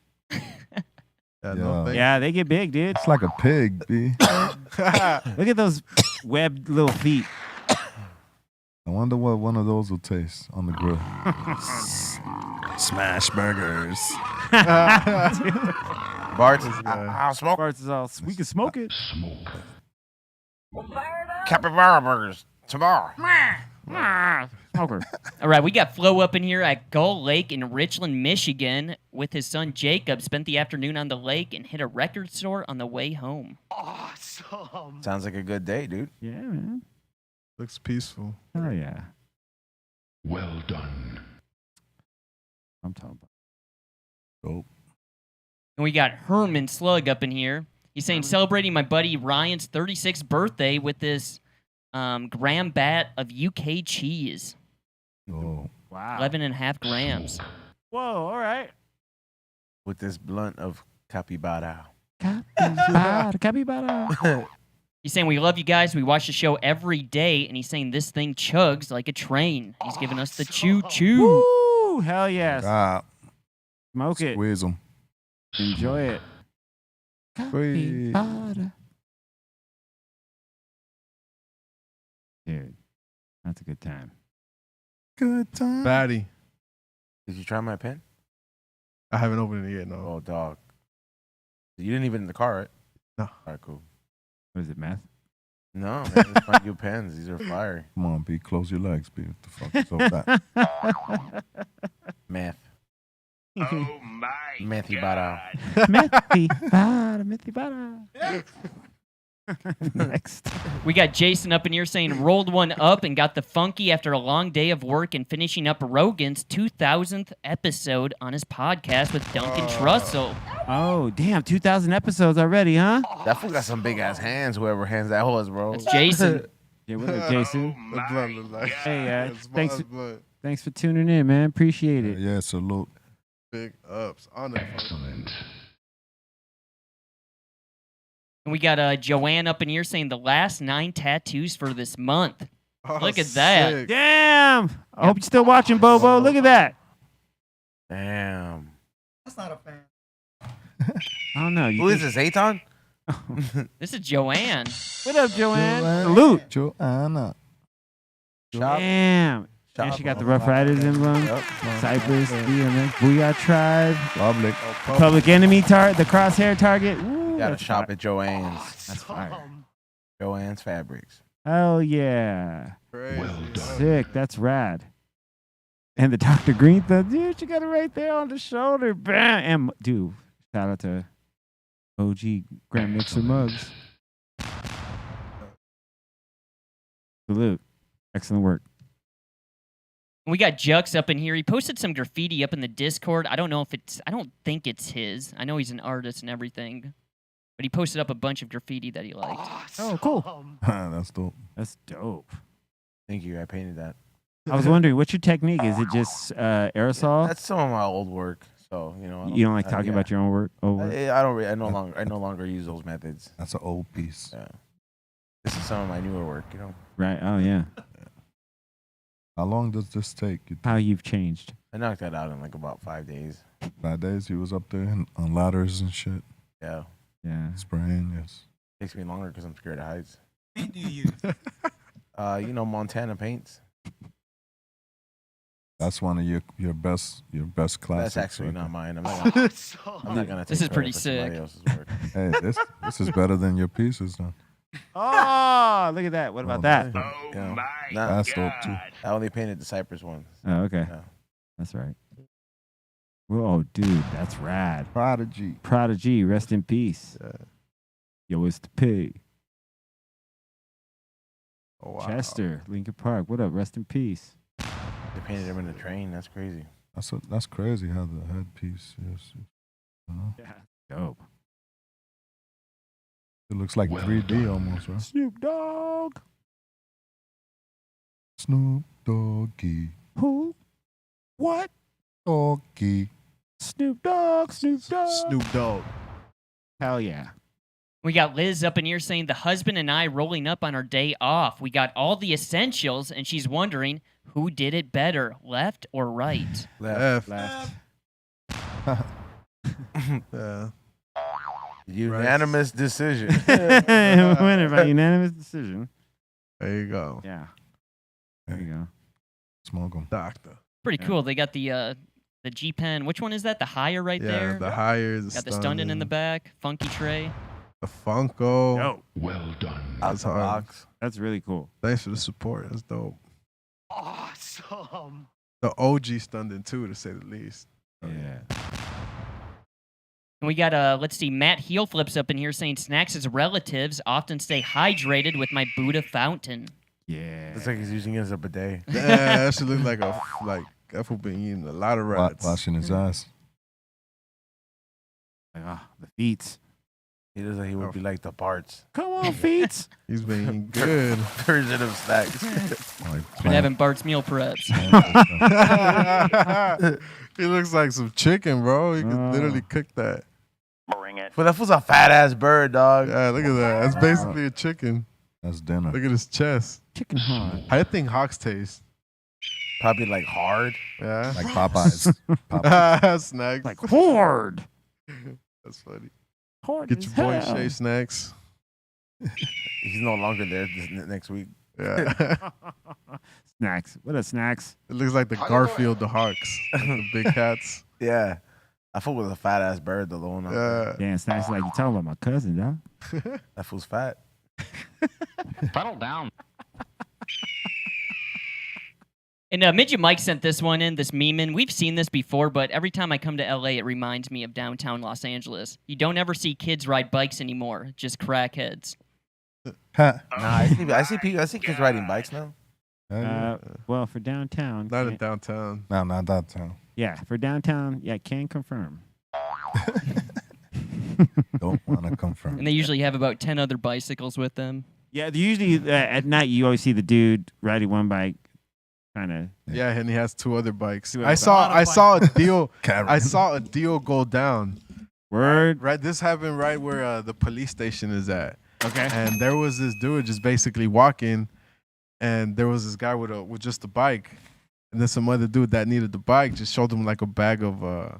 No, Yeah, they get big, dude. It's like a pig, B. Look at those webbed little feet. I wonder what one of those will taste on the grill. Smash burgers. Bart's. I'll smoke. Parts is all. We can smoke it. Capybara burgers tomorrow. Smoker. All right, we got Flo up in here at Gull Lake in Richland, Michigan, with his son Jacob. Spent the afternoon on the lake and hit a record store on the way home. Awesome. Sounds like a good day, dude. Yeah, man. Looks peaceful. Oh yeah. Well done. I'm talking about. Dope. And we got Herman Slug up in here. He's saying celebrating my buddy Ryan's 36th birthday with this gram bat of UK cheese. Oh. Wow. 11.5 grams. Whoa. All right. With this blunt of capybara. Capybara. He's saying we love you guys. We watch the show every day, and he's saying this thing chugs like a train. He's giving us the choo choo. Woo! Hell yes. Smoke it. Squeeze them. Enjoy it. Squeeze. Capybara. Dude, that's a good time. Good time. Batty. Did you try my pen? I haven't opened it yet. No. Oh, dog. You didn't even in the car, right? No. All right, cool. What is it, meth? No, man, it's my new pens. These are fire. Come on, B. Close your legs, B. What the fuck is all that? Math. Oh my Matthew God. Methy bada. Next. We got Jason up in here saying rolled one up and got the funky after a long day of work and finishing up Rogan's 2000th episode on his podcast with Duncan Trussell. Oh, damn. 2,000 episodes already, huh? That fool got some big ass hands, whoever hands that was, bro. That's Jason. Yeah, what up, Jason? Oh The blunt my looks like. Hey, That's thanks, Smalls blunt. thanks for tuning in, man. Appreciate it. Yeah, salute. Big ups on that. Excellent. And we got Joanne up in here saying the last 9 tattoos for this month. Oh, Look at that. sick. Damn. I hope you're still watching, Bobo. Look at that. Damn. That's not a fan. I don't know. Who is this, Aton? This is Joanne. What up, Joanne? Salute. Joanna. Damn. And she got the Rough Riders emblem. Yep. Cypress, DMX, Booyah Tribe, Public. Public Enemy, the crosshair target. Ooh, Gotta that's shop fire. at Joanne's. That's fire. Joanne's Fabrics. Hell yeah. Crazy. Well done. Sick. That's rad. And the Dr. Greenthumb, dude, she got it right there on the shoulder. Bam. And, dude, shout out to OG Grand Mixer Mugs. Salute. Excellent work. We got Jux up in here. He posted some graffiti up in the Discord. I don't think it's his. I know he's an artist and everything. But he posted up a bunch of graffiti that he liked. Oh, cool. That's dope. That's dope. Thank you. I painted that. I was wondering, what's your technique? Is it just aerosol? That's some of my old work. So You don't like talking about your own work? I don't. I no longer use those methods. That's an old piece. Yeah. This is some of my newer work. You know. Right. Oh, yeah. How long does this take? How you've changed. I knocked that out in like about 5 days. 5 days he was up there on ladders and shit. Yeah. Yeah. Spraying, yes. Takes me longer because I'm scared of heights. Paint do you use? Montana paints. That's one of your best classics. That's actually right not there. mine. I'm not gonna. This take is pretty credit for somebody sick. else's work. Hey, this is better than your pieces, then. Oh, look at that. What about that? Oh Yeah. my Nah, That's dope, too. God. I only painted the Cypress ones. Oh, okay. Yeah. That's right. Whoa, dude, that's rad. Prodigy. Prodigy, rest in peace. Yeah. Yo, it's the pig. Oh, wow. Chester, Lincoln Park. What up? Rest in peace. They painted him in the train. That's crazy. That's crazy how the headpiece is. You know? Yeah. Dope. It looks like Well 3D done. almost, right? Snoop Dogg. Snoop Doggy. Who? What? Doggy. Snoop Dogg. Snoop Dogg. Snoop Dogg. Hell yeah. We got Liz up in here saying the husband and I rolling up on our day off. We got all the essentials, and she's wondering who did it better, left or right. Left. Left. Yeah. Unanimous decision. Winner by unanimous decision. There you go. Yeah. There you go. Smoke 'em. Doctor. Pretty Yeah. cool. They got the G Pen. Which one is that? The higher right Yeah, there. the higher, the Got the stunning in the back. Funky tray. The Funko. Yo, Well done. That's hard. Box. that's really cool. Thanks for the support. That's dope. Awesome. The OG Stundin too, to say the least. Yeah. And we got let's see, Matt Heelflips up in here saying Snacks' relatives often stay hydrated with my Buddha fountain. Yeah. Looks like he's using it as a bidet. Yeah, that should look like that fool been eating a lot of rats. Washing his ass. Like, the feet. He looks like he would be like the parts. Come on, feet. He's been eating good. Version of Snacks. Like Been having Bart's meal preps. He looks like some chicken, bro. He could literally cook that. Bring it. But that was a fat ass bird, dog. Yeah, look at that. That's basically a chicken. That's dinner. Look at his chest. Chicken hard. How do you think hawks taste? Probably like hard. Yeah. Like Popeyes. Popeyes. Snacks. Like hard. That's funny. Hard Get as your boy hell. Shay Snacks. He's no longer there next week. Yeah. Snacks. What are snacks? It looks like the Garfield, the Hawks. Like the big cats. Yeah. I fool was a fat ass bird though. The one. Damn, it's nice like you talking about my cousin, dog. That fool's fat. Settle down. And Midget Mike sent this one in, this meme in. We've seen this before, but every time I come to LA, it reminds me of downtown Los Angeles. You don't ever see kids ride bikes anymore, just crackheads. Nah, I see kids riding bikes now. Well, for downtown. Not in downtown. No, not downtown. Yeah, for downtown, yeah, can confirm. Don't want to confirm. And they usually have about 10 other bicycles with them. Yeah, usually at night you always see the dude riding one bike, kind of. Yeah, and he has 2 other bikes. Two I other saw a deal. Karen. I saw a deal go down. Word. Right, this happened right where the police station is at. Okay. And there was this dude just basically walking, and there was this guy with just a bike, and then some other dude that needed the bike just showed him like a bag of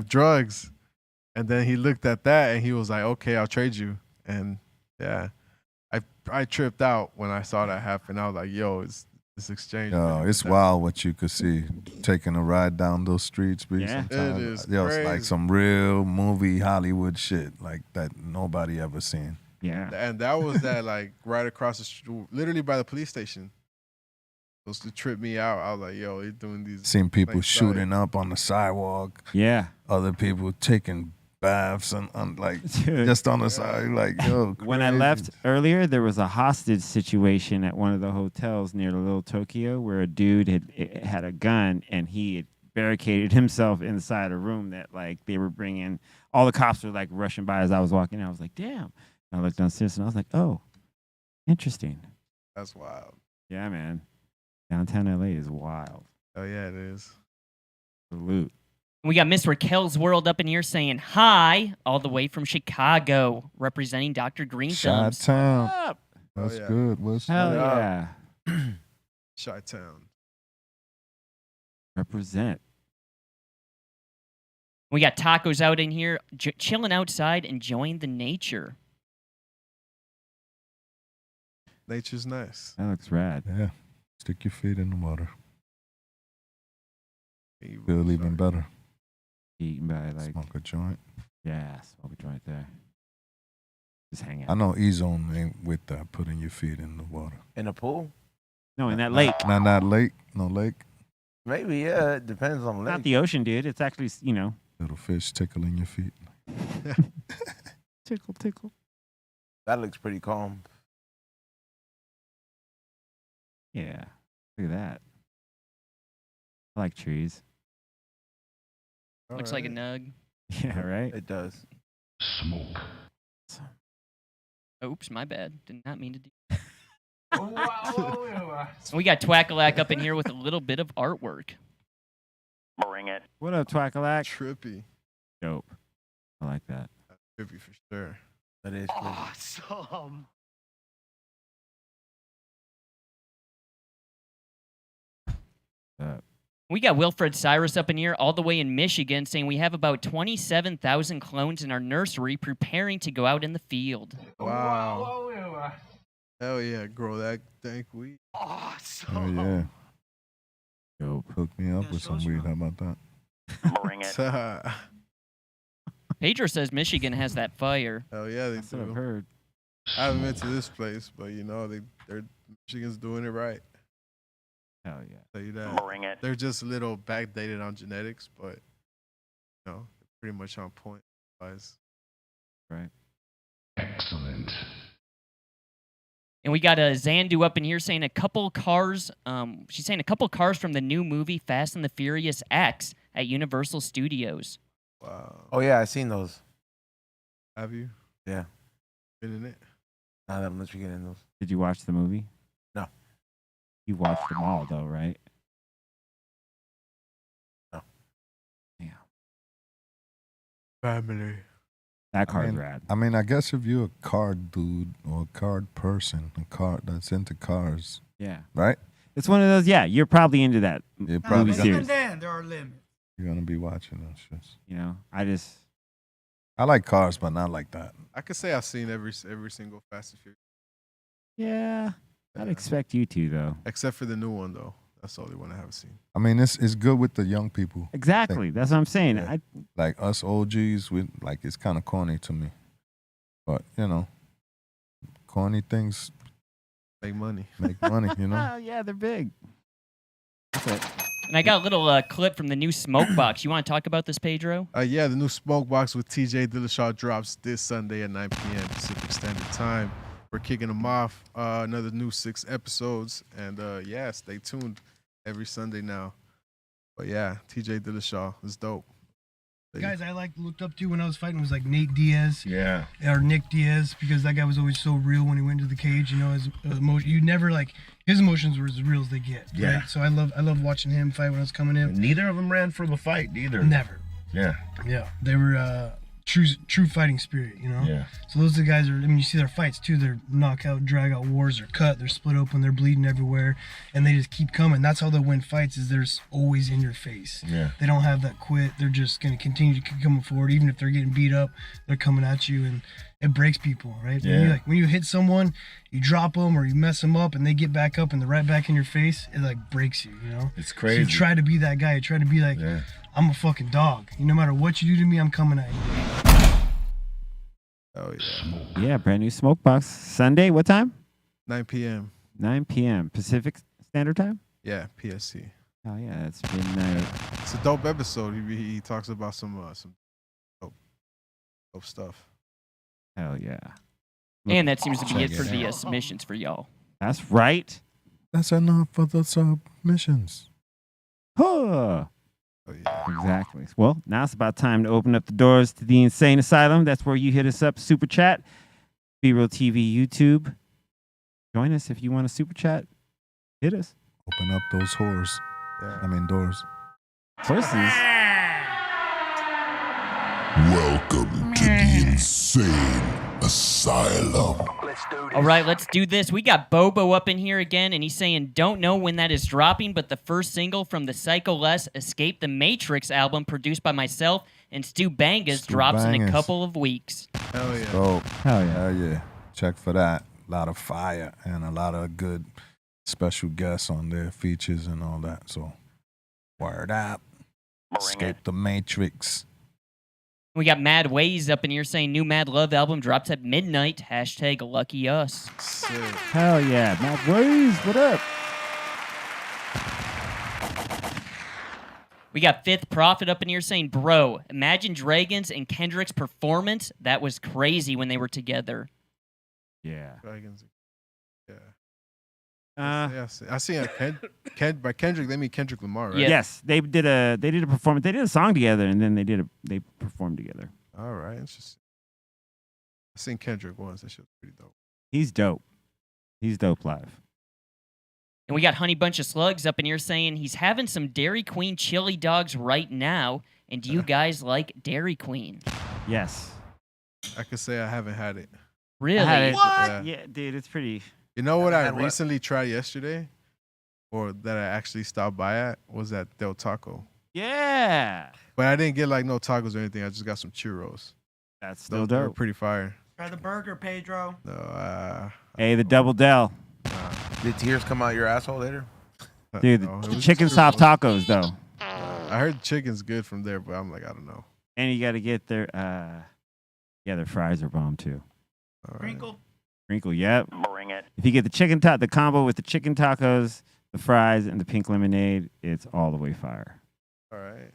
drugs, and then he looked at that and he was like, "Okay, I'll trade you." And yeah, I tripped out when I saw that happen. I was like, "Yo, it's this exchange." Yo, it's wild what you could see taking a ride down those streets. Yeah. It is Yo, it's like crazy. some real movie Hollywood shit like that nobody ever seen. Yeah. And that was that like right across the street, literally by the police station. Supposed to trip me out. I was like, "Yo, they're doing these." Seen people like, shooting up on the sidewalk. Yeah. Other people taking baths and like Dude. just on the side. Like, yo, When I crazy. left earlier, there was a hostage situation at one of the hotels near the Little Tokyo where a dude had a gun and he had barricaded himself inside a room that like they were bringing. All the cops were like rushing by as I was walking in. I was like, damn. And I looked downstairs and I was like, oh, interesting. That's wild. Yeah, man. Downtown LA is wild. Oh yeah, it is. Salute. We got Miss Raquel's World up in here saying hi, all the way from Chicago, representing Dr. Greenthumb. Chi-town. Up. That's yeah. good. What's Hell up? yeah. Chi-town. Represent. We got tacos out in here, chilling outside, enjoying the nature. Nature's nice. That looks rad. Yeah. Stick your feet in the water. Hey, Feel even sorry. better. Eaten by like, Smoke a joint. yeah, smoke a joint there. Just hang out. I know E-Zone ain't with that, putting your feet in the water. In a pool? No, in that lake. Not lake. No lake. Maybe, yeah. It depends on the Not lake. the ocean, dude. It's actually, you know. Little fish tickling your feet. Tickle, tickle. That looks pretty calm. Yeah. Look at that. I like trees. Looks like a nug. Yeah, right? It does. Smoke. Oops, my bad. Did not mean to do that. We got Twackalack up in here with a little bit of artwork. Bring it. What up, Twackalack? Trippy. Dope. I like that. Trippy for sure. That is cool. Awesome. We got Wilfred Cyrus up in here all the way in Michigan saying we have about 27,000 clones in our nursery preparing to go out in the field. Wow. Hell yeah, grow that dank weed. Awesome. Oh yeah. Dope. Hook me up with some weed. How about that? Bring it. Hell Pedro says Michigan has that fire. yeah, they That's what I've do. heard. I haven't been to this place, but you know, they're Michigan's doing it right. Hell yeah. Tell you that. Bring it. They're just a little backdated on genetics, but you know, they're pretty much on point. Guys. Right. Excellent. And we got a Zandu up in here saying a couple cars. She's saying a couple cars from the new movie Fast and the Furious X at Universal Studios. Wow. Oh, yeah, I seen those. Have you Yeah. been in it? Now that much we get in those. Did you watch the movie? No. You watched them all, though, right? No. Yeah. Family. That car's mean, rad. I mean, I guess if you're a car dude or a car person, a car that's into cars, Yeah. right? It's one of those, yeah, you're probably into that. You're Nah, probably but serious. even then, there are limits. you're gonna be watching those shits. You know, I like cars, but not like that. I could say I've seen every single Fast and Furious, yeah, I'd Yeah. expect you to, though. except for the new one though. That's the only one I haven't seen. I mean, it's good with the young people. Exactly. That's what I'm saying. Yeah. Like us OGs, it's kind of corny to me. But, you know, corny things make money. Oh, yeah, they're big. That's it. And I got a little clip from the new Smoke Box. You want to talk about this, Pedro? Yeah, the new Smoke Box with TJ Dillashaw drops this Sunday at 9 p.m. Pacific Standard Time. We're kicking them off. Another new 6 episodes. And yeah, stay tuned every Sunday now. But yeah, TJ Dillashaw is dope. The guys I looked up to when I was fighting was like Nate Diaz. Yeah. Or Nick Diaz, because that guy was always so real when he went to the cage. You know, his emotion. You never his emotions were as real as they get. Yeah. Right? So I love watching him fight when I was coming in. Neither of them ran for the fight either. Never. Yeah. Yeah. They were true fighting spirit, you know? Yeah. So those are the guys you see their fights too. They're knockout, drag out wars, they're cut, they're split open, they're bleeding everywhere, and they just keep coming. That's how they'll win fights, is they're always in your face. Yeah. They don't have that quit. They're just going to continue to keep coming forward. Even if they're getting beat up, they're coming at you, and it breaks people, right? Yeah. When you hit someone, you drop them or you mess them up and they get back up and they're right back in your face, it breaks you, you know? It's So crazy. you try to be that guy. You try to be like, Yeah. I'm a fucking dog. No matter what you do to me, I'm coming at you. Oh, yeah. Yeah, brand new Smoke Box. Sunday, what time? 9 p.m. 9 p.m. Pacific Standard Time? Yeah, PSC. Oh, yeah, it's midnight. It's a dope episode. He talks about some dope stuff. Hell yeah. And that seems to be Check it for it the out. submissions for y'all. That's right. That's enough for the submissions. Huh. Oh, yeah. Exactly. Well, now it's about time to open up the doors to the Insane Asylum. That's where you hit us up, Super Chat, Be Real TV, YouTube. Join us if you want a Super Chat. Hit us. Open up those whores. Yeah. I mean, doors. Horses. Welcome to the Insane Asylum. All right, let's do this. We got Bobo up in here again, and he's saying, don't know when that is dropping, but the first single from the Psycho Les Escape the Matrix album produced by myself and Stu Bangas Stu drops in a Bangas. couple of weeks. Hell yeah. So, Hell yeah. hell yeah. Check for that. A lot of fire and a lot of good special guests on there, features and all that. So, word up. Escape the Matrix. We got Mad Ways up in here saying new Mad Love album drops at midnight. # lucky us. Sick. Hell yeah. Matt Ways, what up? We got Fifth Prophet up in here saying, bro, Imagine Dragons and Kendrick's performance. That was crazy when they were together. Yeah. Dragons. Yeah. Uh, Yeah, I see by Kendrick, they mean Kendrick Lamar, right? Yeah. Yes, they did a performance. They did a song together, and then they performed together. All right. Interesting. I seen Kendrick once. That shit was pretty dope. He's dope. He's dope live. And we got Honey Bunch of Slugs up in here saying he's having some Dairy Queen chili dogs right now. And do you guys like Dairy Queen? Yes. I could say I haven't had it. Really? I had it. What? Yeah, dude, it's pretty. You know what I Had what? recently tried yesterday, or that I actually stopped by at, was at Del Taco. Yeah. But I didn't get no tacos or anything. I just got some churros. That's still They were dope. pretty fire. Try the burger, Pedro. No, Hey, the Double Del. Did tears come out your asshole later? Dude, no, it the was chicken churros. soft tacos, though. I heard chicken's good from there, but I'm like, I don't know. And you got to get their, their fries are bomb, too. All right. Crinkle. Crinkle, yep. Bring it. If you get the combo with the chicken tacos, the fries, and the pink lemonade, it's all the way fire. All right.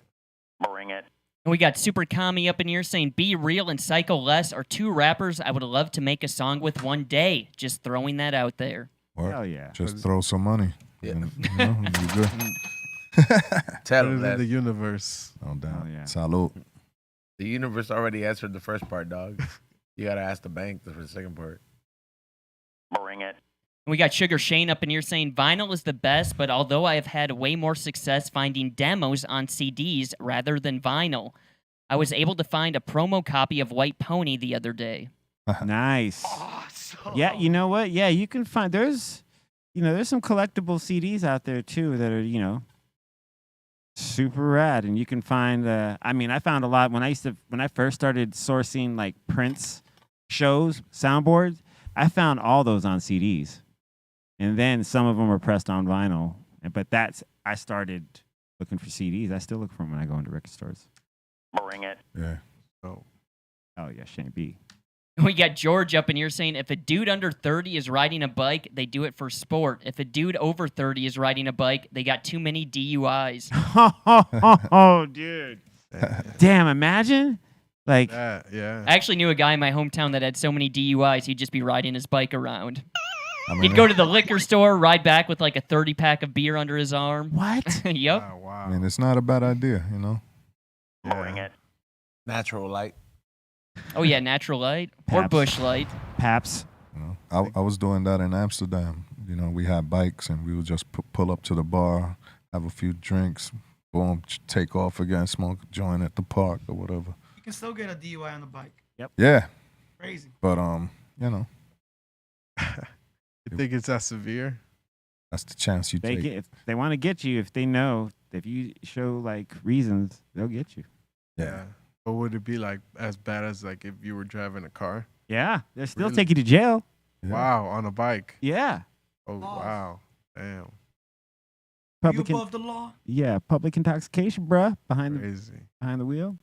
Bring it. And we got Super Kami up in here saying Be Real and Psycho Les are two rappers I would love to make a song with one day. Just throwing that out there. Or Hell yeah. just throw some money. Yeah. And, you know, you good. Tell Put it him in that the universe. No doubt. Oh, yeah. Salud. the universe already answered the first part, dog. You gotta ask the bank for the second part. Bring it. We got Sugar Shane up in here saying vinyl is the best, but although I have had way more success finding demos on CDs rather than vinyl, I was able to find a promo copy of White Pony the other day. Nice. Awesome. Yeah, you know what? Yeah, you can find there's some collectible CDs out there too that are, super rad, and you can find I found a lot when I first started sourcing like Prince shows, soundboards, I found all those on CDs. And then some of them were pressed on vinyl But I started looking for CDs. I still look for them when I go into record stores. Bring it. Yeah. Oh. Oh yeah, Shane B. We got George up in here saying if a dude under 30 is riding a bike, they do it for sport. If a dude over 30 is riding a bike, they got too many DUIs. Oh, dude. Damn, imagine. Like, yeah. I actually knew a guy in my hometown that had so many DUIs, he'd just be riding his bike around. I mean, He'd go to the liquor store, ride back with like a 30-pack of beer under his arm. What? Yep. Oh, wow. I mean, it's not a bad idea, you know. Bring it. Natural light. Oh, yeah, Natural Light or Paps. Bush Light. Paps. You know, I was doing that in Amsterdam. You know, we had bikes and we would just pull up to the bar, have a few drinks, boom, take off again, smoke a joint at the park or whatever. You can still get a DUI on the bike. Yeah, Crazy. but you know, You think it's that severe? that's the chance you take. If they want to get you, if they know, if you show like reasons, they'll get you. Yeah. But would it be like as bad as like if you were driving a car? Yeah, they'll still Really? take you to jail. Yeah. Wow, on a bike. Yeah. Oh, wow. Damn. You above the law? Yeah, public intoxication, bruh, behind Crazy. the wheel.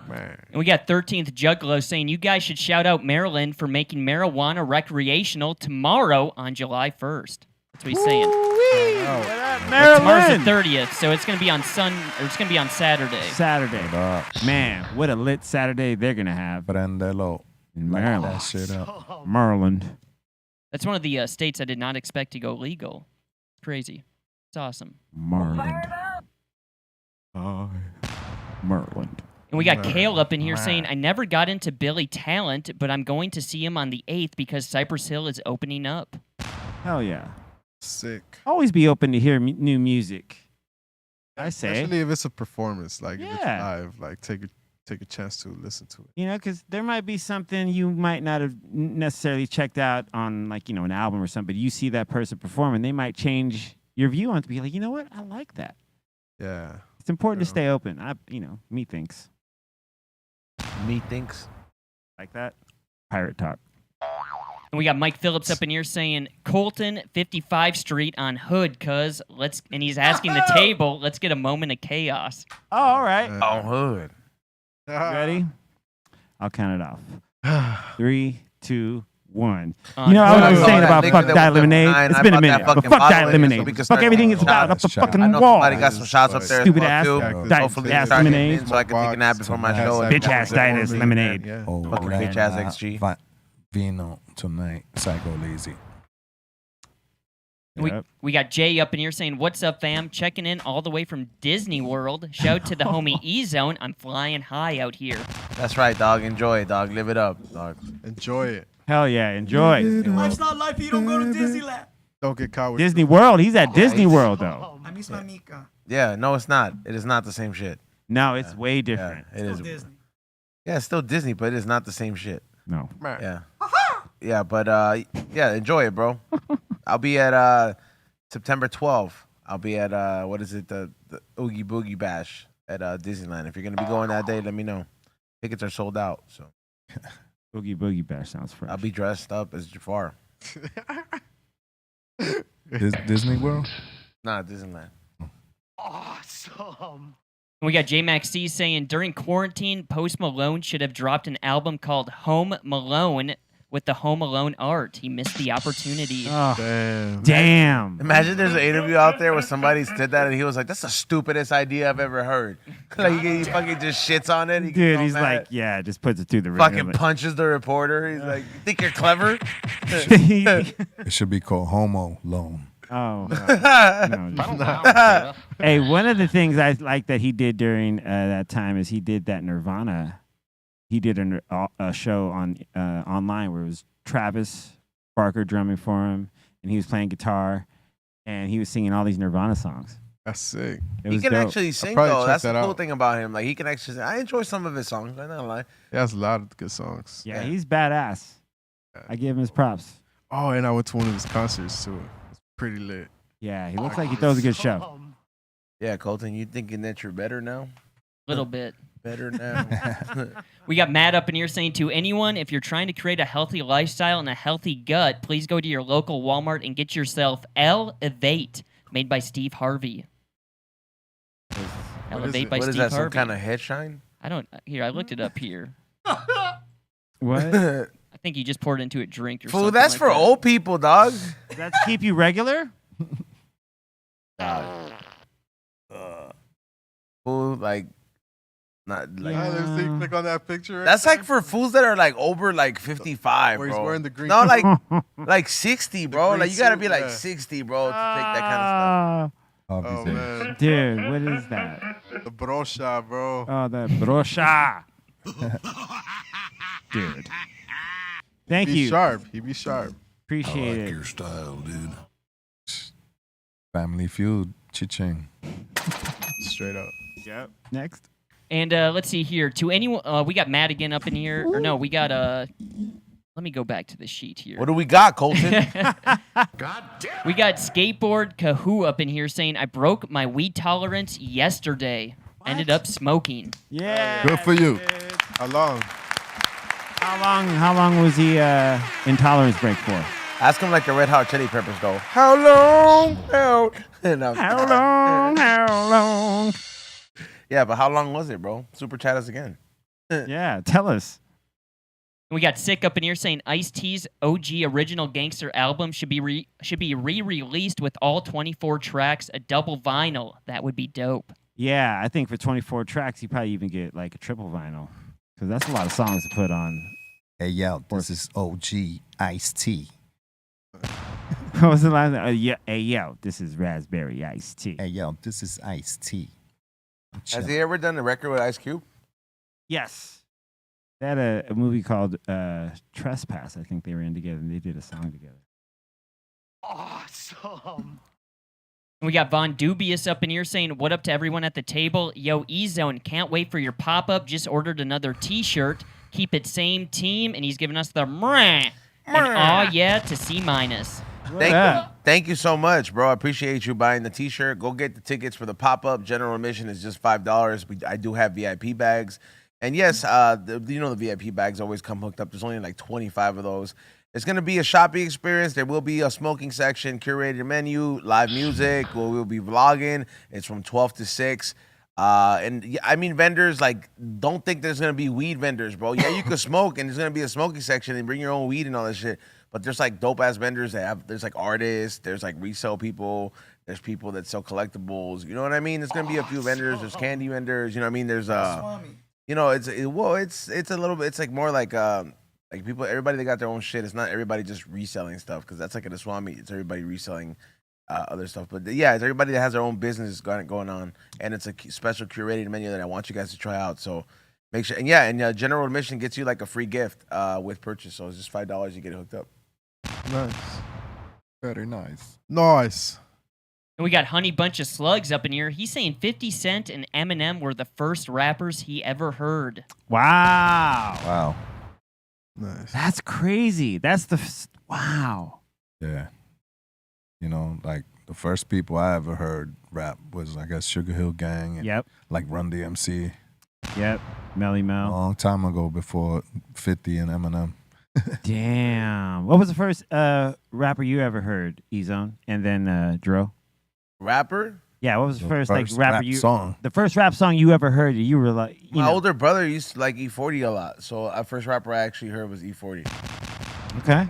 Man. And we got 13th Juggalo saying you guys should shout out Maryland for making marijuana recreational tomorrow on July 1st. That's what he's saying. But tomorrow's the 30th, so it's gonna be on Saturday. Saturday. Man, what a lit Saturday they're gonna have Prendelo. in Light Maryland. that shit up. Maryland. That's one of the states I did not expect to go legal. Crazy. It's awesome. Maryland. Maryland. And we got Kale up in here saying, I never got into Billy Talent, but I'm going to see him on the 8th because Cypress Hill is opening up. Hell yeah. Sick. Always be open to hear new music. I say. Especially if it's a performance, like if it's Yeah. live, like take a chance to listen to it. You know, because there might be something you might not have necessarily checked out on, like, you know, an album or something. But you see that person performing, they might change your view on it to be like, you know what? I like that. Yeah. It's important to Yeah. stay open. Me thinks. Methinks. Like that. Pirate talk. And we got Mike Phillips up in here saying, Colton, 55 Street on Hood, cuz and he's asking the table, let's get a moment of chaos. Oh, all right. On Hood. Ready? I'll count it off. 3, 2, 1. On You know, I Hood. was saying about Nigga fuck that Diet was Lemonade. behind, It's I been a bought that minute. But fucking fuck bottle Diet so Lemonade. we can Fuck start everything getting it's about. Up shots. the fucking I know wall. somebody got some shots up there. Stupid as well, ass. too. Diet Hopefully ass start getting lemonade. in so I can take a nap before my show. Bitch ass diet ass lemonade. Yeah. Oh, Fucking bitch ass XG. Vino tonight. Psycho Lazy. We got Jay up in here saying, what's up, fam? Checking in all the way from Disney World. Shout to the homie E-Zone. I'm flying high out here. That's right, dog. Enjoy it, dog. Live it up, dog. Enjoy it. Hell yeah. Enjoy. Life's not life if you don't go to Disneyland. Don't get caught with Disney World. He's at Disney World, though. I miss my Mika. Yeah, no, it's not. It is not the same shit. No, it's way different. Yeah, it is. Still Disney. Yeah, it's still Disney, but it is not the same shit. No. Yeah. Yeah, but yeah, enjoy it, bro. I'll be at September 12th. I'll be at what is it, the Oogie Boogie Bash at Disneyland. If you're gonna be going that day, let me know. Tickets are sold out, so Boogie Boogie Bash sounds fresh. I'll be dressed up as Jafar. Disney World? Nah, Disneyland. Awesome. And we got J-Max C saying, during quarantine, Post Malone should have dropped an album called Home Malone with the Home Alone art. He missed the opportunity. Oh, Damn. damn. Imagine there's an interview out there where somebody said that and he was like, "That's the stupidest idea I've ever heard." Like he fucking just shits on it. He gets Dude, all he's mad. like, yeah, just puts it through the Fucking ringer. punches the reporter. He's like, "You think you're clever?" It should be called Homo Loan. Oh. Hey, one of the things I like that he did during that time is he did that Nirvana. He did a show on online where it was Travis Barker drumming for him, and he was playing guitar, and he was singing all these Nirvana songs. That's sick. It He was can dope. actually sing probably though. check That's the that cool out. thing about him. Like he can actually sing. I enjoy some of his songs. I'm not gonna lie. He has a lot of good songs. Yeah, he's badass. I give him his props. Oh, and I went to one of his concerts too. It's pretty lit. Yeah, he looks like he throws a good show. Yeah, Colton, you thinking that you're better now? Little bit. Better now. We got Matt up in here saying to anyone, if you're trying to create a healthy lifestyle and a healthy gut, please go to your local Walmart and get yourself Elevate, made by Steve Harvey. Elevate by What is Steve that? Some Harvey. kind of head shine? I don't. Here, I looked it up here. What? I think you just poured into a drink or something. Fool, that's like for that. old people, dog. That's to keep you regular? Fool, like, not like. Yeah. Let's see, click on that picture. That's like for fools that are like over like 55, Where he's bro. wearing the green No, like Oh, like 60, bro. green Like you gotta suit, be like yeah. 60, bro, to take that kind of Oh Obviously. man, dude, what is that? the brocha, bro. Oh, the brocha. Dude. Thank Be you. sharp. He be sharp. Appreciate it. your style, dude. Family Feud, Chiching. Straight up. Yep. Next. And let's see here. To anyone, we got Matt again up in here. Or no, we got Let me go back to the sheet here. What do we got, Colton? God damn. We got Skateboard Kahoo up in here saying, I broke my weed tolerance yesterday. Ended up smoking. Yeah. Good for you. dude. How long? How long was he intolerance break for? Ask him like the Red Hot Chili Peppers, though. How long? No. How long? Yeah, but how long was it, bro? Super chat us again. Yeah, tell us. We got Sick up in here saying Ice-T's OG Original Gangster album should be re-released with all 24 tracks, a double vinyl. That would be dope. Yeah, I think for 24 tracks, you probably even get like a triple vinyl. Because that's a lot of songs to put on. Hey, yo, this is OG Ice-T. What was the last one? Yeah, hey, yo, this is Raspberry Iced Tea. Hey, yo, this is Ice-T. Has he ever done a record with Ice Cube? Yes. They had a movie called Trespass, I think they were in together, and they did a song together. Awesome. And we got Von Dubious up in here saying, what up to everyone at the table? Yo, E-Zone, can't wait for your pop-up. Just ordered another T-shirt. Keep it same team. And he's giving us the meh. And aw yeah to C-. Thank you so much, bro. I appreciate you buying the T-shirt. Go get the tickets for the pop-up. General admission is just $5. I do have VIP bags. And yes, the VIP bags always come hooked up. There's only like 25 of those. It's going to be a shopping experience. There will be a smoking section, curated menu, live music. We'll be vlogging. It's from 12 to 6. And I mean, vendors, like, don't think there's going to be weed vendors, bro. Yeah, you could smoke, and there's going to be a smoking section and bring your own weed and all that shit. But there's, like, dope-ass vendors there's, like, artists. There's, like, resale people. There's people that sell collectibles. You know what I mean? There's going to be a few vendors. There's candy vendors. You know what I mean? There's, you know, it's a little bit, it's, like, more like people, everybody that got their own shit. It's not everybody just reselling stuff, because that's like at a Swami. It's everybody reselling other stuff. But yeah, it's everybody that has their own business going on, and it's a special curated menu that I want you guys to try out. So make sure, and general admission gets you like a free gift with purchase. So it's just $5. You get it hooked up. Nice. Very nice. Nice. And we got Honey Bunch of Slugs up in here. He's saying 50 Cent and Eminem were the first rappers he ever heard. Wow. Wow. Nice. That's crazy. That's wow. Yeah. You know, like the first people I ever heard rap was, I guess, Sugar Hill Gang. And Yep. Like Run DMC. Yep. Melly A Mel. long time ago before 50 and Eminem. Damn. What was the first rapper you ever heard, E-Zone? And then Dro? Rapper? Yeah, what was the first like First rapper rap you song. The first rap song you ever heard that you were like, you My know. older brother used to like E40 a lot. So our first rapper I actually heard was E40. Okay.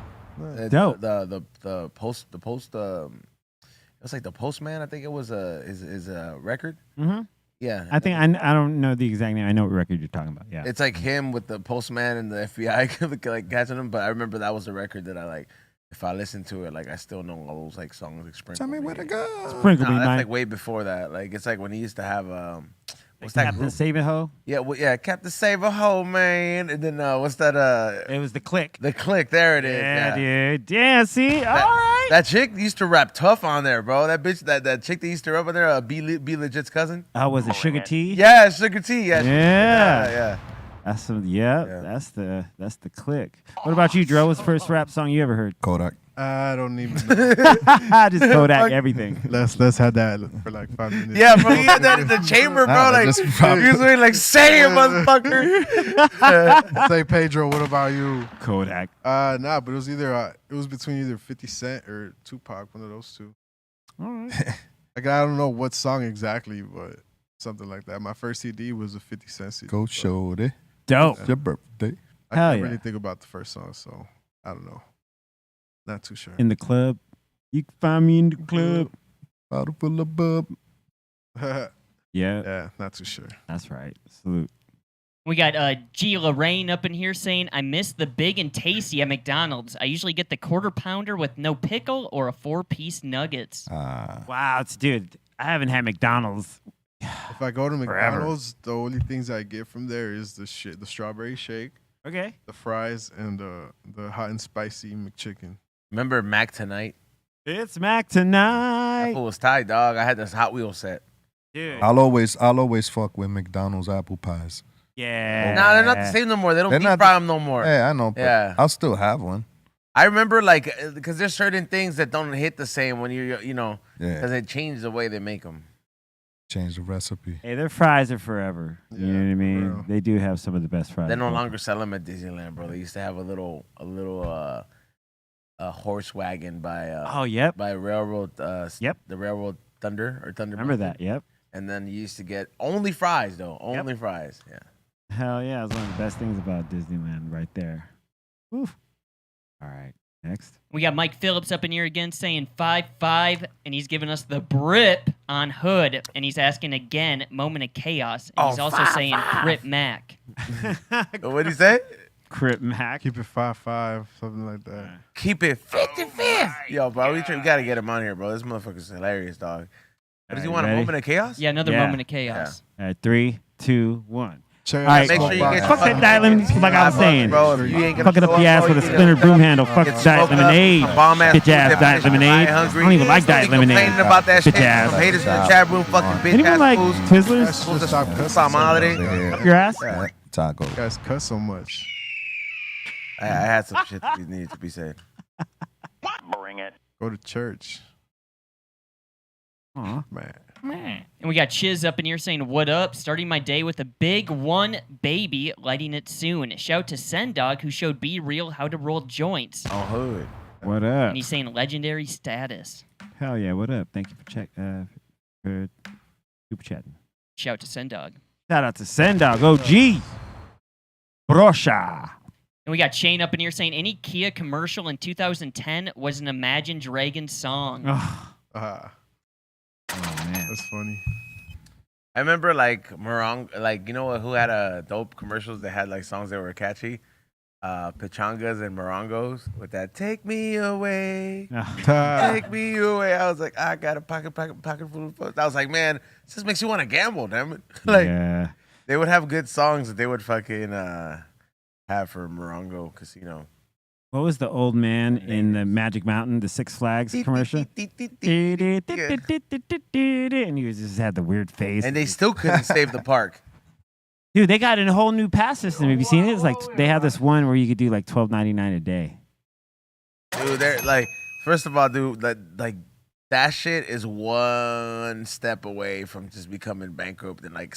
Dope. The post it was like the Postman. I think it was his record. Mm-hmm. Yeah. I think I don't know the exact name. I know what record you're talking about. Yeah. It's like him with the Postman and the FBI like catching him. But I remember that was the record that I like. If I listen to it, like I still know all those like songs like Sprinkle. Tell me where to go. Sprinkle No, Me, that's mine. like way before that. Like it's like when he used to have what's Like that Captain group? Save It Ho? Yeah, Captain Save a Ho, man. And then what's that? It was the Click. The Click. There it is. Yeah, dude. Yeah, see? All right. That chick used to rap tough on there, bro. That bitch, that chick that used to rap on there, Be Legit's cousin. Oh, was it Sugar T? Yeah, Sugar T. Yeah. Yeah. Yeah. That's the Click. What about you, Dro? What's the first rap song you ever heard? Kodak. I don't even know. Just Kodak everything. Let's have that for like 5 minutes. Yeah, bro, he had that in the chamber, bro. Nah, Like, just he was really like, say it, motherfucker. Say Pedro, what about you? Kodak. Nah, but it was between either 50 Cent or Tupac, one of those two. All right. Like I don't know what song exactly, but something like that. My first CD was a 50 Cent CD. Go Shorty. Dope. Your birthday. I Hell can't yeah. really think about the first song, so I don't know. Not too sure. In the club. You can find me in the club. Bottle full of bub. Yeah. Yeah, not too sure. That's right. Salute. We got G. Lorraine up in here saying, I miss the big and tasty at McDonald's. I usually get the quarter pounder with no pickle or a 4-piece nuggets. Wow, dude. I haven't had McDonald's. If I go to McDonald's, the only things I get from there is the strawberry shake, Okay. the fries, and the hot and spicy McChicken. Remember Mac Tonight? It's Mac That tonight. fool was tight, dog. I had this Hot Wheel set. Dude. I'll always fuck with McDonald's apple pies. Yeah. Nah, they're not the same no more. They don't They're deep not fry them no more. Yeah, I know. But Yeah. I'll still have one. I remember, like, because there's certain things that don't hit the same when you know, Yeah. because they change the way they make them. Change the recipe. Hey, their fries are forever. You know what I for mean? real. They do have some of the best fries. They no longer sell them at Disneyland, bro. They used to have a little horse wagon by Oh, yep. by Railroad Yep. the Railroad Thunder or Thunder. Remember Mountain. that? Yep. And then you used to get only fries though, only fries. Yeah. Hell yeah. It's one of the best things about Disneyland right there. Oof. All right. Next. We got Mike Phillips up in here again saying 5-5, and he's giving us the Brip on Hood, and he's asking again, Moment of Chaos, and he's also saying Crip Mac. What'd he say? Crip Mac. Keep it 5-5, something like that. Keep it 55. Yo, bro, we gotta get him on here, bro. This motherfucker's hilarious, dog. What does he want? A ready? moment of chaos? Yeah, another Yeah. Moment of Chaos. All right. 3, 2, 1. Check All right. Make sure you get Fuck that diet lemon, like I was saying. Bro, if you ain't gonna Fuck it up show the ass bro, with a you splinter get broom handle. Fuck get diet smoked up, lemonade. some bomb-ass Bitch ass food diet that lemonade. bitch I hungry. don't even like Don't be diet lemonade. complaining about that Bitch shit. ass. Some haters in the chat room, fucking bitch Anyone ass like fools. Twizzlers? Should stop cussing Some so holiday. much. Up your ass? Taco. You guys cuss so much. I had some shit that needed to be said. Bring it. Go to church, Aw. man. And we got Chiz up in here saying, what up? Starting my day with a big one baby, lighting it soon. Shout to Sendog, who showed Be Real how to roll joints. On Hood. What up? And he's saying legendary status. Hell yeah. What up? Thank you for super chatting. Shout to Sendog. Shout out to Sendog OG. Brosha. And we got Shane up in here saying, any Kia commercial in 2010 was an Imagine Dragons song. Oh man. That's funny. I remember like like you know who had a dope commercials that had like songs that were catchy? Pachangas and Morongos with that "Take Me Away, Take Me Away." I was like, I got a pocket full of funds. I was like, man, this just makes you want to gamble, damn it. Like Yeah. they would have good songs that they would fucking have for Morongo Casino. What was the old man in the Magic Mountain, the Six Flags commercial? And he just had the weird face. And they still couldn't save the park. Dude, they got a whole new pass system. Have you seen it? It's like they have this one where you could do like $12.99 a day. Dude, they're like, first of all, dude, like that shit is one step away from just becoming bankrupt and like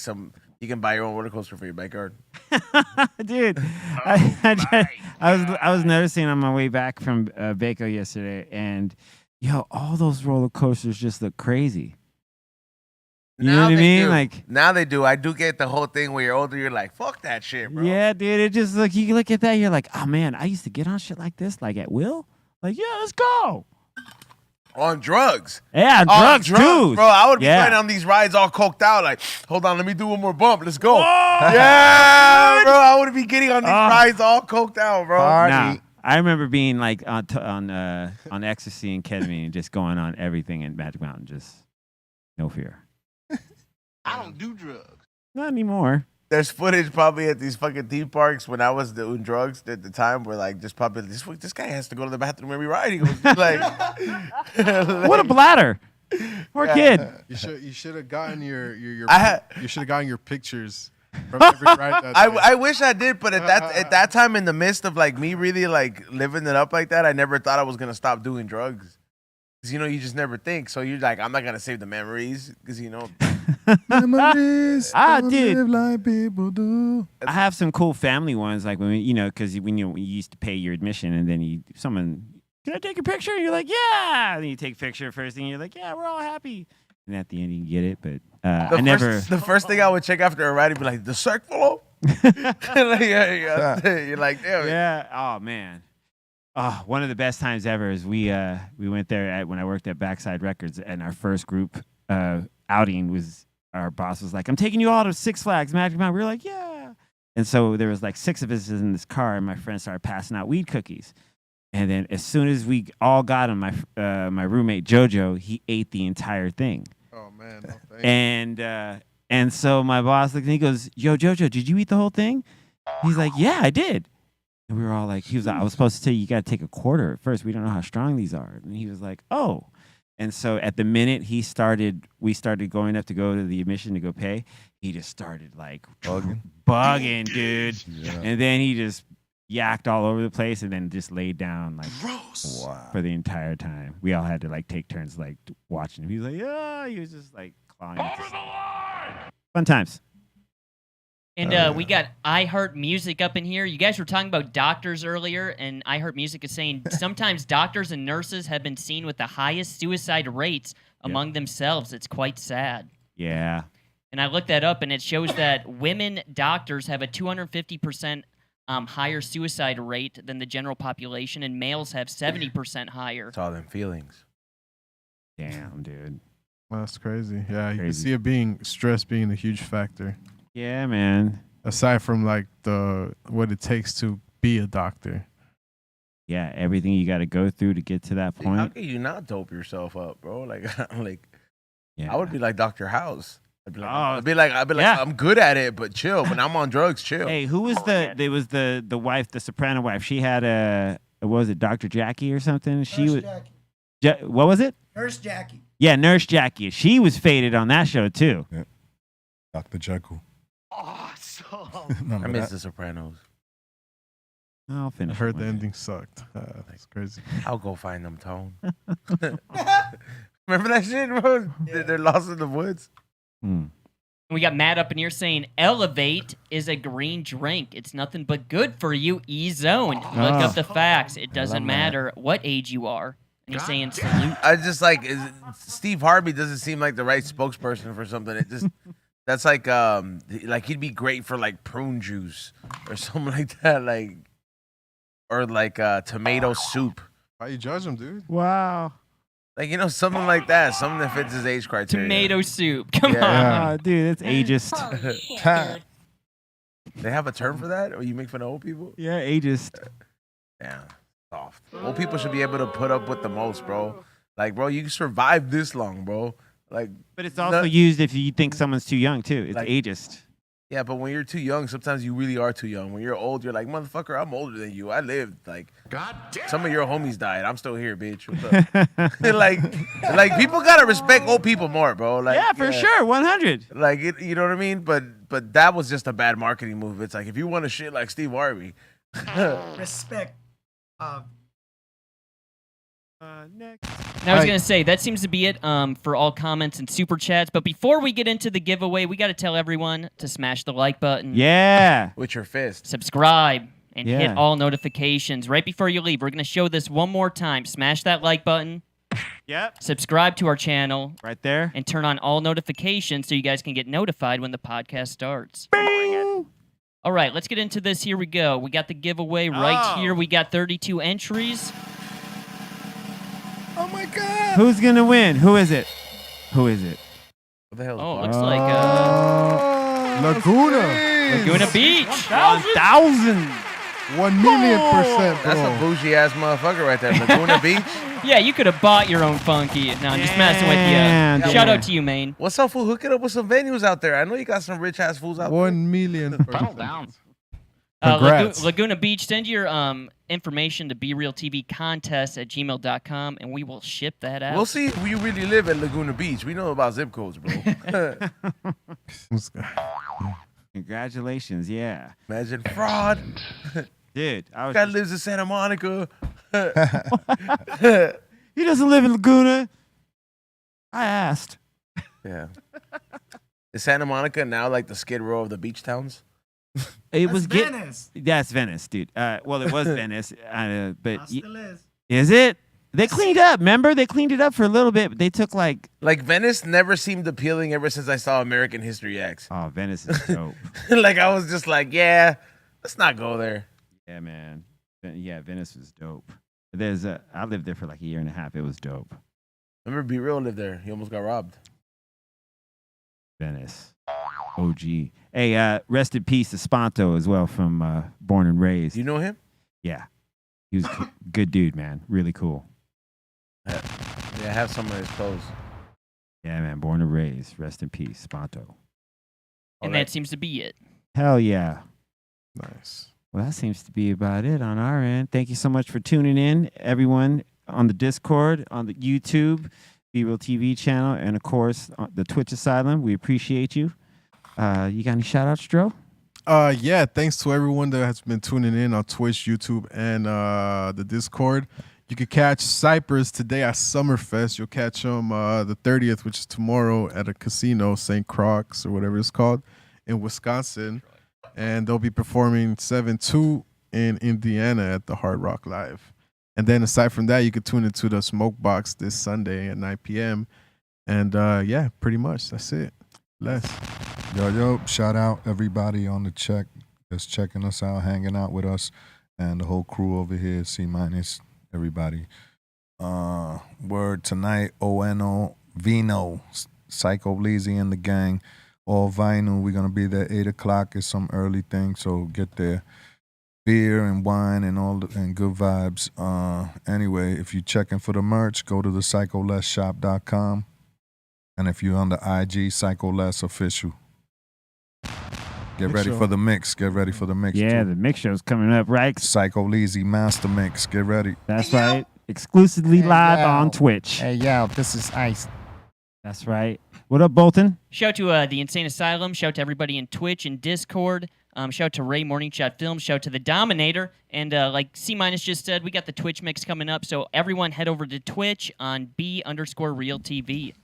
you can buy your own roller coaster for your backyard. Dude, I was noticing on my way back from Baco yesterday, and yo, all those roller coasters just look crazy. You know what I mean? Do. Like now they do. I do get the whole thing where you're older, you're like, fuck that shit, bro. yeah, dude. It just like you look at that, you're like, oh man, I used to get on shit like this, like at will. Like yeah, let's go. On drugs. Yeah, on drugs too. Bro, I would be going on these rides all coked out, like, hold on, let me do one more bump. Let's go. Yeah, bro. I would be getting on these rides all coked out, bro. Nah, I remember being like on ecstasy and ketamine and just going on everything in Magic Mountain, just no fear. I don't do drugs. Not anymore. There's footage probably at these fucking theme parks when I was doing drugs at the time where like just probably this guy has to go to the bathroom every ride. He goes like, what a bladder. Poor kid. You should have gotten your I you should have gotten your pictures from every ride that day. I wish I did, but at that time, in the midst of like me really like living it up like that, I never thought I was gonna stop doing drugs. Cause you just never think. So you're like, I'm not gonna save the memories, cause Memories. Dude. Live like people do. I have some cool family ones, like when because when you used to pay your admission, and then someone, can I take a picture? And you're like, yeah. And then you take a picture first thing, and you're like, yeah, we're all happy. And at the end, you get it. But The first thing I would check after a ride would be like, the circle. You're like, damn it. Yeah. Oh man. Oh, one of the best times ever is we went there when I worked at Backside Records, and our first group outing was, our boss was like, I'm taking you all to Six Flags Magic Mountain. We were like, yeah. And so there was like 6 of us in this car, and my friend started passing out weed cookies. And then as soon as we all got him, my roommate Jojo, he ate the entire thing. Oh man. And so my boss looked and he goes, yo, Jojo, did you eat the whole thing? He's like, yeah, I did. And we were all like, he was like, I was supposed to tell you got to take a quarter at first. We don't know how strong these are. And he was like, oh. And so at the minute we started going up to go to the admission to go pay, he just started like bugging, dude. Yeah. And then he just yacked all over the place and then just laid down like for the entire time. We all had to like take turns like watching him. He was like, yeah, he was just like clawing. Over the line! Fun times. And we got iHeart Music up in here. You guys were talking about doctors earlier, and iHeart Music is saying sometimes doctors and nurses have been seen with the highest suicide rates among themselves. It's quite sad. Yeah. And I looked that up, and it shows that women doctors have a 250% higher suicide rate than the general population, and males have 70% higher. It's all them feelings. Damn, dude. That's crazy. Yeah, you can see it stress being a huge factor. Yeah, man. Aside from like what it takes to be a doctor. Yeah, everything you got to go through to get to that point. How can you not dope yourself up, bro? Like, yeah. I would be like Dr. House. I'd be like, yeah. I'm good at it, but chill. When I'm on drugs, chill. Hey, who was there was the wife, the soprano wife. She had what was it, Dr. Jackie or something? What was it? Nurse Jackie. Yeah, Nurse Jackie. She was faded on that show too. Yeah. Dr. Jekyll. Awesome. I miss The Sopranos. I'll finish. I heard the ending sucked. That's crazy. I'll go find them, Tone. Remember that shit, bro? Yeah. They're lost in the woods. We got Matt up in here saying Elevate is a green drink. It's nothing but good for you. E-Zone. Look up the facts. It doesn't matter what age you are. And he's saying salute. I just like Steve Harvey doesn't seem like the right spokesperson for something. It just that's like he'd be great for like prune juice or something like that, or tomato soup. Why you judge him, dude? Wow. Like, something like that. Something that fits his age criteria. Tomato soup. Come on. Dude, it's ageist. They have a term for that? Or you make fun of old people? Yeah, ageist. Yeah, soft. Old people should be able to put up with the most, bro. Like, bro, you survived this long, bro. Like, but it's also used if you think someone's too young, too. It's ageist. Yeah, but when you're too young, sometimes you really are too young. When you're old, you're like, motherfucker, I'm older than you. I lived. Like, God damn. Some of your homies died. I'm still here, bitch. What's up? like people gotta respect old people more, bro. Like, yeah, for sure, 100. Like, you know what I mean? But that was just a bad marketing move. It's like, if you want to shit like Steve Harvey, respect. Next. Now I was going to say, that seems to be it for all comments and super chats. But before we get into the giveaway, we got to tell everyone to smash the like button. Yeah. With your fist. Subscribe and hit all notifications. Right before you leave, we're going to show this one more time. Smash that like button. Yep. Subscribe to our channel. Right there. And turn on all notifications so you guys can get notified when the podcast starts. Bing! All right, let's get into this. Here we go. We got the giveaway right here. We got 32 entries. Oh my God! Who's gonna win? Who is it? What the hell? Oh, looks like Laguna Beach. 1,000. 1,000,000%. That's a bougie ass motherfucker right there. Laguna Beach. Yeah, you could have bought your own funky. No, I'm just messing with you. Shout out to you, Maine. What's up, fool? Hook it up with some venues out there. I know you got some rich ass fools out there. 1,000,000%. down. Laguna Beach, send your information to brealtvcontest@gmail.com, and we will ship that out. We'll see if you really live at Laguna Beach. We know about zip codes, bro. Congratulations, yeah. Imagine fraud. Dude, I was Guy lives in Santa Monica. He doesn't live in Laguna. I asked. Yeah. Is Santa Monica now like the Skid Row of the beach towns? It was Venice. That's Venice, dude. Well, it was Venice, but Still is. Is it? They cleaned up. Remember, they cleaned it up for a little bit. But they took like Venice never seemed appealing ever since I saw American History X. Oh, Venice is dope. Like I was just like, yeah, let's not go there. Yeah, man. Yeah, Venice was dope. I lived there for like a year and a half. It was dope. Remember, Be Real lived there. He almost got robbed. Venice. OG. Hey, rest in peace to Sponto as well from Born and Raised. You know him? Yeah. He was a good dude, man. Really cool. Yeah, I have some of his clothes. Yeah, man. Born and Raised. Rest in peace, Sponto. And that seems to be it. Hell yeah. Nice. Well, that seems to be about it on our end. Thank you so much for tuning in, everyone on the Discord, on the YouTube, B-Real TV channel, and of course, the Twitch Asylum. We appreciate you. You got any shout-outs, Dro? Yeah, thanks to everyone that has been tuning in on Twitch, YouTube, and the Discord. You can catch Cypress today at Summerfest. You'll catch them the 30th, which is tomorrow, at a casino, St. Croix or whatever it's called, in Wisconsin. And they'll be performing 7-2 in Indiana at the Hard Rock Live. And then aside from that, you can tune into the Smoke Box this Sunday at 9 p.m. And yeah, pretty much that's it. Les. Yo, shout out everybody on the check that's checking us out, hanging out with us, and the whole crew over here, C-, everybody. Word tonight, ONO, Vino, Psycho Leezy and the gang, all vinyl. We're going to be there 8 o'clock. It's some early thing, so get there. Beer and wine and and good vibes. Anyway, if you're checking for the merch, go to the psycholessshop.com. And if you're on the IG, Psycholess Official. Get ready for the mix. Get ready for the mix. Yeah, too. the mix show's coming up, right? Psycho Leezy Master Mix. Get ready. That's right. Exclusively live on Twitch. Hey, yo, this is Ice. That's right. What up, Bolton? Shout to the Insane Asylum. Shout to everybody in Twitch and Discord. Shout to Ray Morning Shot Films. Shout to the Dominator. And like C- just said, we got the Twitch mix coming up. So everyone head over to Twitch on B_RealTV.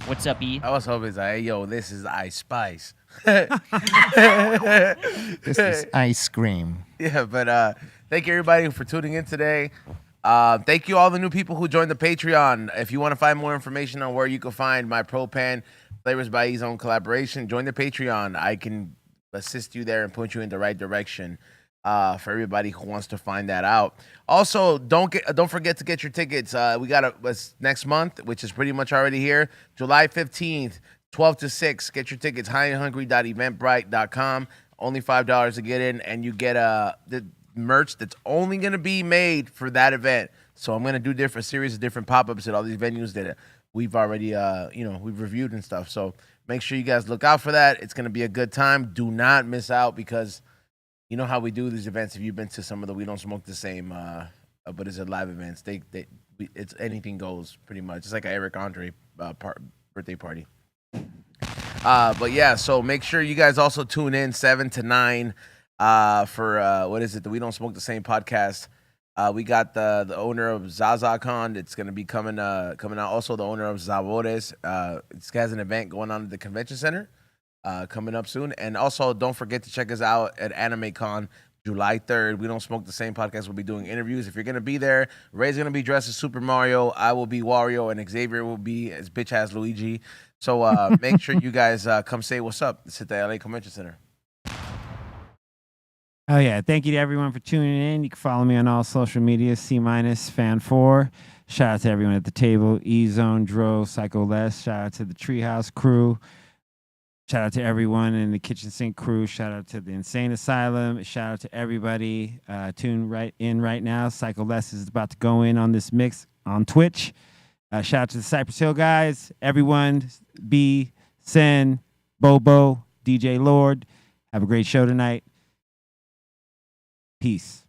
What's up, E? I was hoping, like, hey, yo, this is Ice Spice. This is ice cream. Yeah, but thank you everybody for tuning in today. Thank you all the new people who joined the Patreon. If you want to find more information on where you can find my Propan Flavors by E's own collaboration, join the Patreon. I can assist you there and point you in the right direction. For everybody who wants to find that out. Also, don't forget to get your tickets. We got next month, which is pretty much already here, July 15th, 12 to 6. Get your tickets, highandhungry.eventbrite.com. Only $5 to get in, and you get the merch that's only going to be made for that event. So I'm going to do a series of different pop-ups at all these venues that we've already, we've reviewed and stuff. So make sure you guys look out for that. It's going to be a good time. Do not miss out because you know how we do these events. If you've been to some of the We Don't Smoke the Same, but it's live events. It's anything goes pretty much. It's like an Eric Andre birthday party. But yeah, so make sure you guys also tune in 7 to 9 for what is it? The We Don't Smoke the Same podcast. We got the owner of ZazaCon. It's gonna be coming out. Also, the owner of Zavores. This has an event going on at the convention center. Coming up soon. And also, don't forget to check us out at AnimeCon, July 3rd. We Don't Smoke the Same podcast. We'll be doing interviews. If you're going to be there, Ray's going to be dressed as Super Mario. I will be Wario, and Xavier will be as bitch-ass Luigi. So make sure you guys come say what's up. It's at the LA Convention Center. Oh, yeah. Thank you to everyone for tuning in. You can follow me on all social media, C-Fan4. Shout out to everyone at the table, E-Zone, Dro, Psycho Les. Shout out to the Treehouse crew. Shout out to everyone in the Kitchen Sink crew. Shout out to the Insane Asylum. Shout out to everybody. Tune right in right now. Psycho Les is about to go in on this mix on Twitch. Shout out to the Cypress Hill guys. Everyone, B, Sen, Bobo, DJ Lord. Have a great show tonight. Peace.